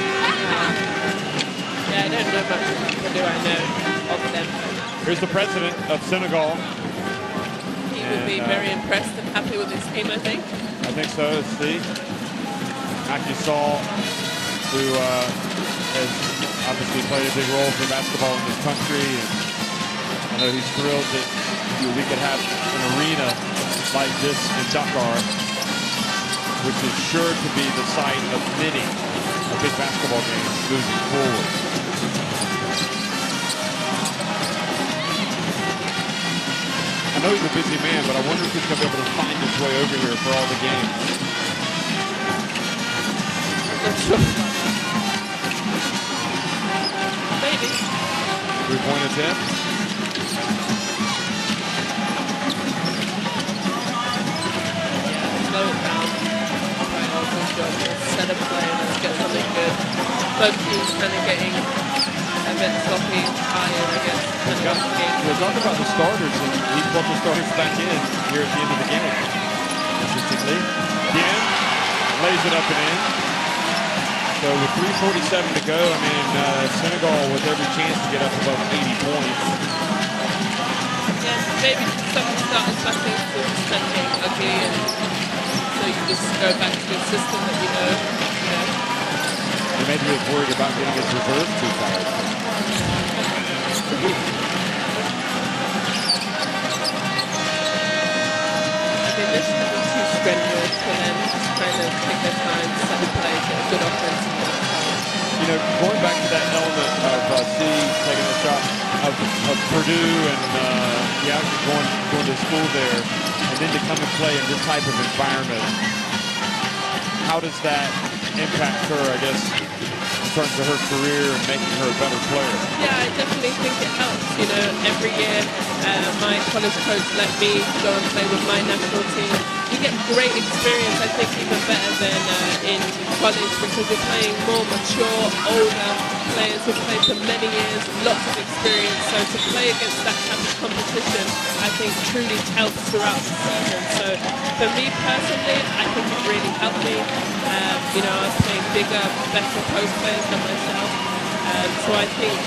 Yeah, I don't know much, but do I know of them? Here's the president of Senegal. He would be very impressed and happy with his team, I think. I think so. See, Macky Sall, who has obviously played a big role for basketball in this country, and I know he's thrilled that we could have an arena like this in Dakar, which is sure to be the site of many big basketball games moving forward. I know he's a busy man, but I wonder if he's going to be able to find his way over here for all the games. Maybe. 3-point attempt. Slow it down. Try and also job set up play and let's get something good. Both teams kind of getting a bit sloppy, tired, I guess. We'll talk about the starters, and he's brought the starters back in here at the end of the game. Interestingly, Diem lays it up and in. So with 3:47 to go, I mean, Senegal with every chance to get up above 80 points. Yeah, maybe some starters back into getting ugly, and so you just go back to the system that you know. And maybe he's worried about getting his reserves too tired. I mean, this is too strenuous for them to kind of take their time, set the play, get a good offense. You know, going back to that element of taking a shot of Purdue and going to school there, and then to come and play in this type of environment, how does that impact her, I guess, in terms of her career and making her a better player? Yeah, I definitely think it helps. You know, every year my college coach let me go and play with my national team. You get great experience, I think, even better than in college, because you're playing more mature, older players who play for many years, lots of experience. So to play against that type of competition, I think truly helps throughout the season. So for me personally, I think it really helped me. You know, I was playing bigger, better post players than myself. So I think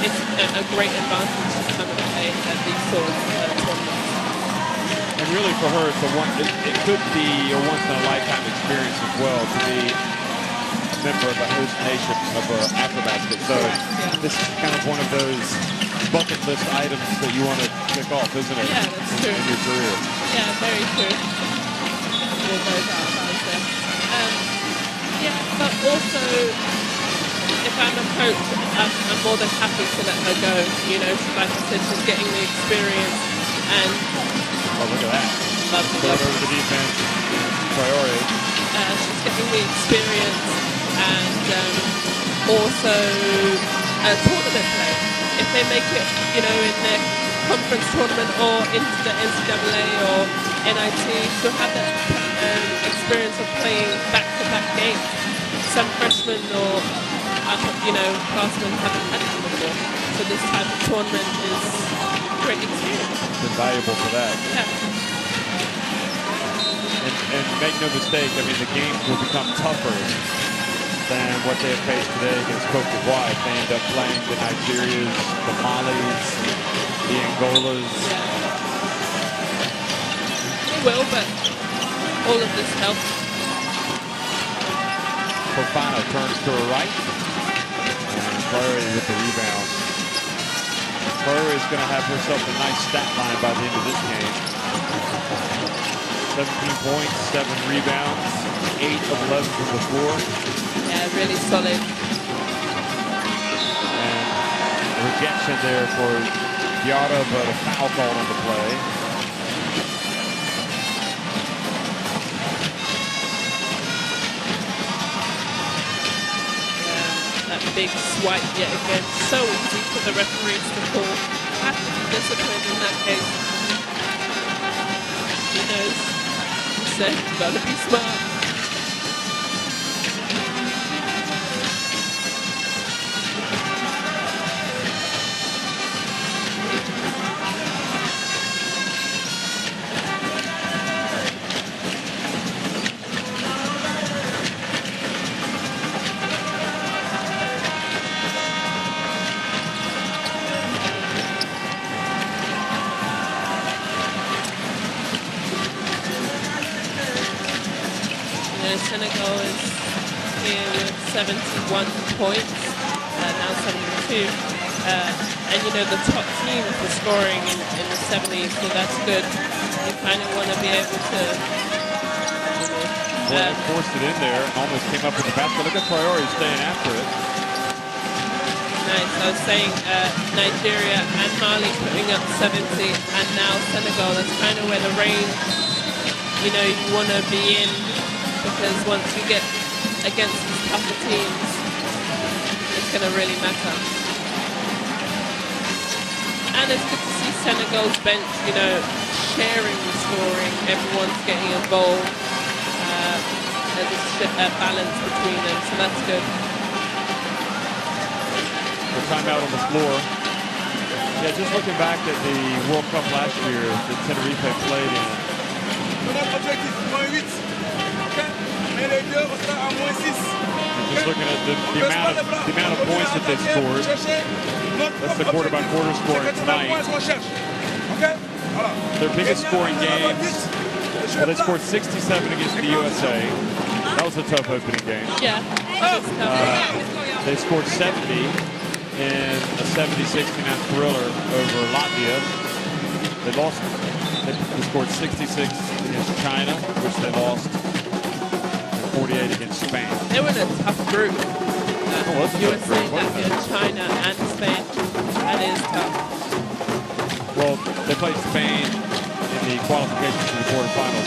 it's a great advantage to come and play at these sort of tournaments. And really for her, it could be a once-in-a-lifetime experience as well to be a member of a host nation of Afrobasket. So this is kind of one of those bucket list items that you want to tick off, isn't it? Yeah, that's true. In your career. Yeah, very true. All goes out of bounds there. Yeah, but also, if I'm a coach, I'm more than happy to let her go. You know, like I said, she's getting the experience, and oh, look at that. Throw it over the defense. Priority. She's getting the experience and also tournament play. If they make it, you know, in their conference tournament or into the NCAA or NIT, she'll have that experience of playing back-to-back games. Some freshmen or you know, classmen haven't had it before. So this type of tournament is great experience. It's invaluable for that. Yeah. And make no mistake, I mean, the games will become tougher than what they have faced today against Cote d'Ivoire. They end up playing the Nigerias, the Malis, the Angolas. They will, but all of this helps. Fofana turns to her right. And Traore with the rebound. Traore is going to have herself a nice stat line by the end of this game. 17 points, 7 rebounds, 8 of 11 from the floor. Yeah, really solid. And a rejection there for Diarra, but a foul called on the play. That big swipe yet again. So easy for the referees to call. Have to be disciplined in that case. He knows. He said, gotta be smart. Senegal is here with 71 points, now 72. And you know, the top team for scoring in the 70s, so that's good. You kind of want to be able to... Well, they forced it in there and almost came up with the basket. Look at Traore staying after it. Nice. I was saying Nigeria and Mali putting up 70, and now Senegal. That's kind of where the range, you know, you want to be in. Because once you get against these tougher teams, it's going to really matter. And it's good to see Senegal's bench, you know, sharing the scoring. Everyone's getting involved. There's a balance between them, so that's good. The timeout on the floor. Yeah, just looking back at the World Cup last year that Tenerife played in. Just looking at the amount of points that they scored. That's the quarter-by-quarter scoring tonight. Their biggest scoring games. Well, they scored 67 against the USA. That was a tough opening game. Yeah. They scored 70 in a 70-69 thriller over Latvia. They lost. They scored 66 against China, which they lost. 48 against Spain. They were in a tough group. USA, Latvia, China, and Spain. That is tough. Well, they played Spain in the qualifications for the quarterfinals.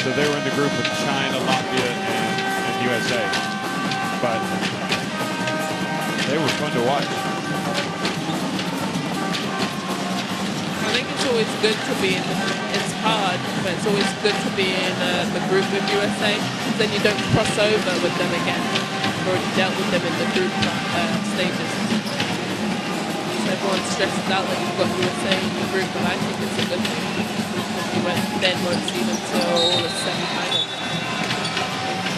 So they were in the group with China, Latvia, and USA. But they were fun to watch. I think it's always good to be in it's hard, but it's always good to be in the group with USA, because then you don't cross over with them again. You've already dealt with them in the group stages. So everyone stresses out that you've got USA in your group, but I think it's a good thing. You then won't see them till the semi-finals.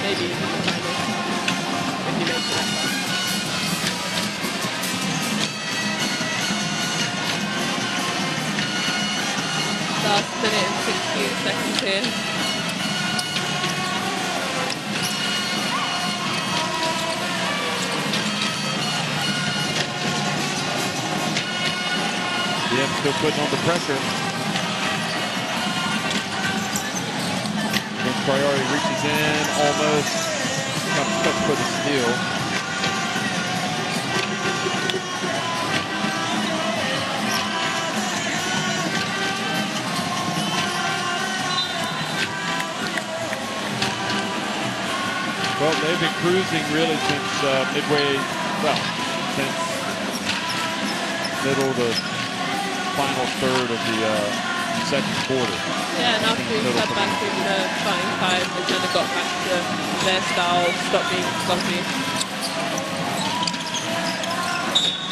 Maybe even the finals, if you make it that far. Last minute and 16 seconds here. Yeah, still putting on the pressure. And Traore reaches in, almost comes for the steal. Well, they've been cruising really since since middle to final third of the second quarter. Yeah, and after we got back in the starting five, they kind of got back to their style, stopped being sloppy.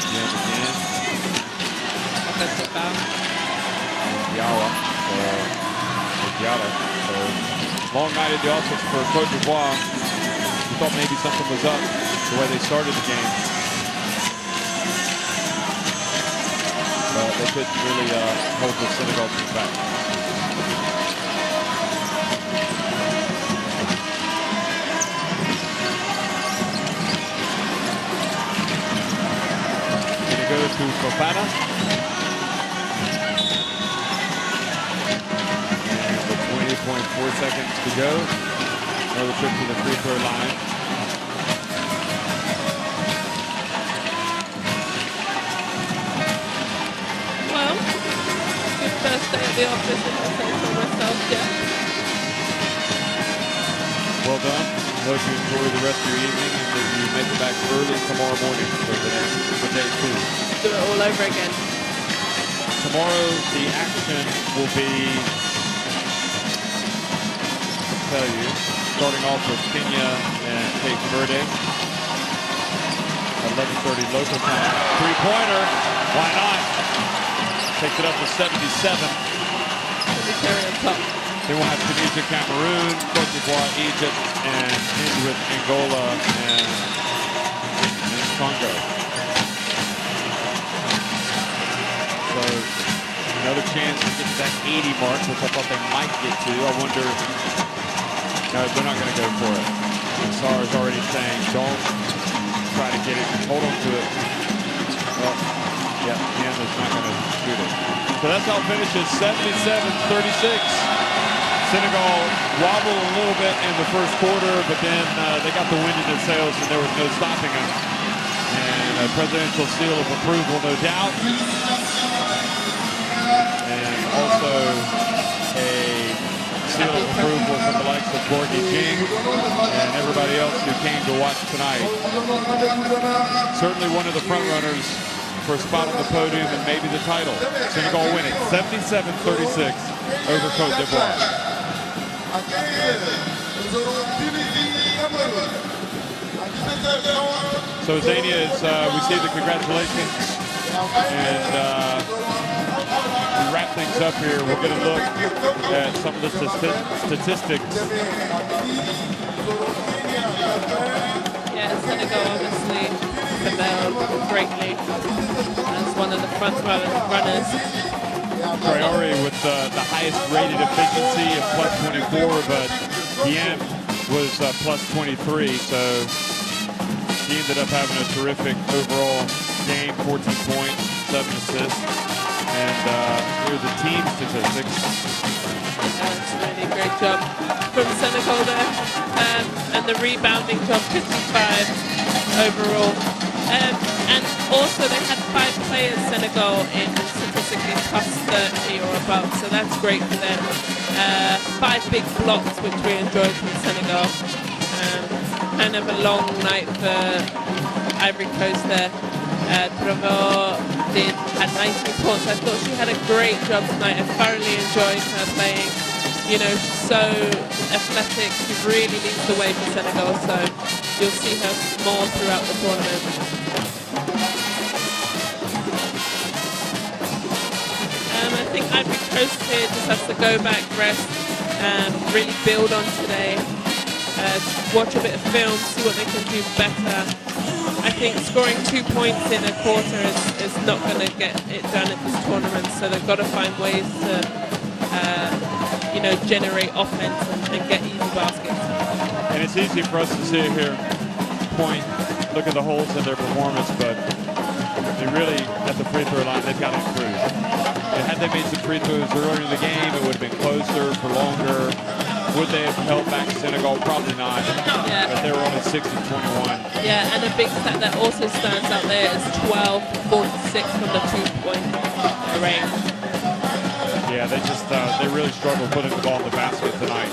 Yeah, again. Offensive foul. Diarra. So, long night at the office for Cote d'Ivoire. Thought maybe something was up the way they started the game. But they couldn't really hold the Senegal team back. to Fofana. And with 20.4 seconds to go, another trip to the free throw line. Well, good first day at the office, if I say so myself, yeah. Well done. Hope you enjoy the rest of your evening and that you make it back early tomorrow morning for day 2. Do it all over again. Tomorrow the action will be, I'll tell you, starting off with Kenya and Cape Verde. 11:30 local time. Three-pointer. Why not? Takes it up to 77. The cherry on top. Then we'll have Tunisia, Cameroon, Cote d'Ivoire, Egypt, and end with Angola and Congo. So another chance to get to that 80 mark, which I thought they might get to. I wonder, no, they're not going to go for it. Sar is already saying, don't try to get it, hold on to it. Well, yeah, Canada's not going to shoot it. So that's how it finishes, 77-36. Senegal wobbled a little bit in the first quarter, but then they got the wind in their sails and there was no stopping them. And a presidential seal of approval, no doubt. And also a seal of approval from the likes of Gorgie Jing and everybody else who came to watch tonight. Certainly one of the front runners for a spot on the podium and maybe the title. Senegal winning 77-36 over Cote d'Ivoire. So Zania is, we see the congratulations, and we wrap things up here. We're going to look at some of the statistics. Yeah, Senegal obviously prevailed greatly as one of the front runners. Traore with the highest rated efficiency of +24, but Diem was +23, so he ended up having a terrific overall game, 14 points, 7 assists, and here are the team statistics. That's really great job from Senegal there, and the rebounding job, 55 overall. And also they had 5 players, Senegal, in statistically +30 or above, so that's great for them. 5 big blocks, which we enjoyed from Senegal. Kind of a long night for Ivory Coast there. Trevor had 19 points. I thought she had a great job tonight. I thoroughly enjoyed her playing. You know, she's so athletic. She really leads the way for Senegal, so you'll see her more throughout the tournament. I think Ivory Coast here just has to go back, rest, really build on today, watch a bit of film, see what they can do better. I think scoring 2 points in a quarter is not going to get it done at this tournament, so they've got to find ways to, you know, generate offense and get easy baskets. And it's easy for us to see it here, point, look at the holes in their performance, but they really, at the free throw line, they've got to improve. And had they made some free throws earlier in the game, it would have been closer for longer. Would they have held back Senegal? Probably not. Yeah. But they were only 6-21. Yeah, and a big stat that also stands out there is 12-46 from the 2-point range. Yeah, they just they really struggled putting the ball in the basket tonight.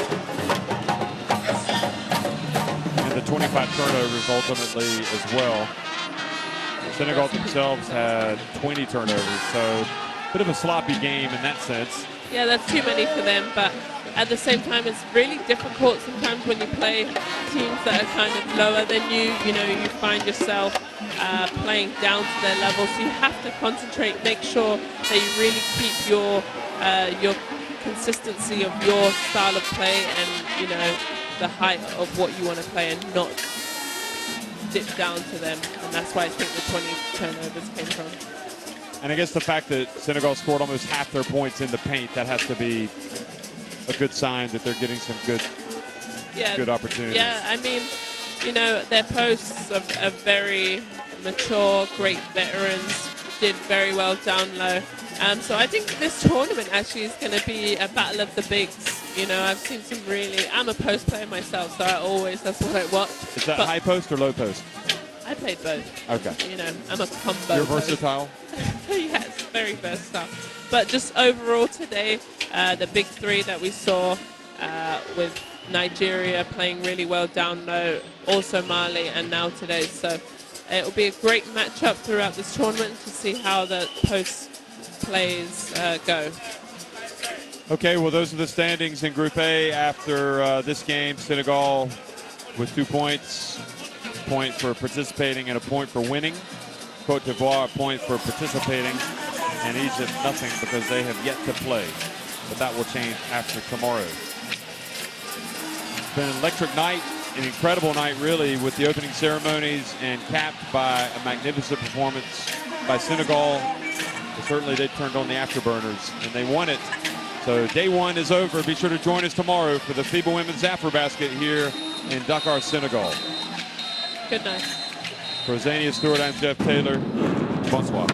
And the 25 turnovers ultimately as well. Senegal themselves had 20 turnovers, so a bit of a sloppy game in that sense. Yeah, that's too many for them, but at the same time, it's really difficult sometimes when you play teams that are kind of lower than you. You know, you find yourself playing down to their level, so you have to concentrate, make sure that you really keep your consistency of your style of play and, you know, the height of what you want to play and not dip down to them. And that's why I think the 20 turnovers came from. And I guess the fact that Senegal scored almost half their points in the paint, that has to be a good sign that they're getting some good opportunities. Yeah, I mean, you know, their posts are very mature, great veterans. did very well down low. So I think this tournament actually is going to be a battle of the bigs. You know, I've seen some really. I'm a post player myself, so that's what I watch. Is that high post or low post? I played both. Okay. You know, I'm a combo. You're versatile. Yes, very versatile. But just overall today, the big three that we saw with Nigeria playing really well down low, also Mali, and now today. So it will be a great matchup throughout this tournament to see how the post plays go. Okay, well, those are the standings in Group A after this game. Senegal with 2 points, a point for participating and a point for winning. Cote d'Ivoire, a point for participating, and Egypt, nothing because they have yet to play. But that will change after tomorrow. It's been an electric night, an incredible night, really, with the opening ceremonies and capped by a magnificent performance by Senegal. Certainly, they turned on the afterburners, and they won it. So day one is over. Be sure to join us tomorrow for the FIBA Women's Afrobasket here in Dakar, Senegal. Good night. For Zania Stewart, I'm Jeff Taylor. Bonsoir.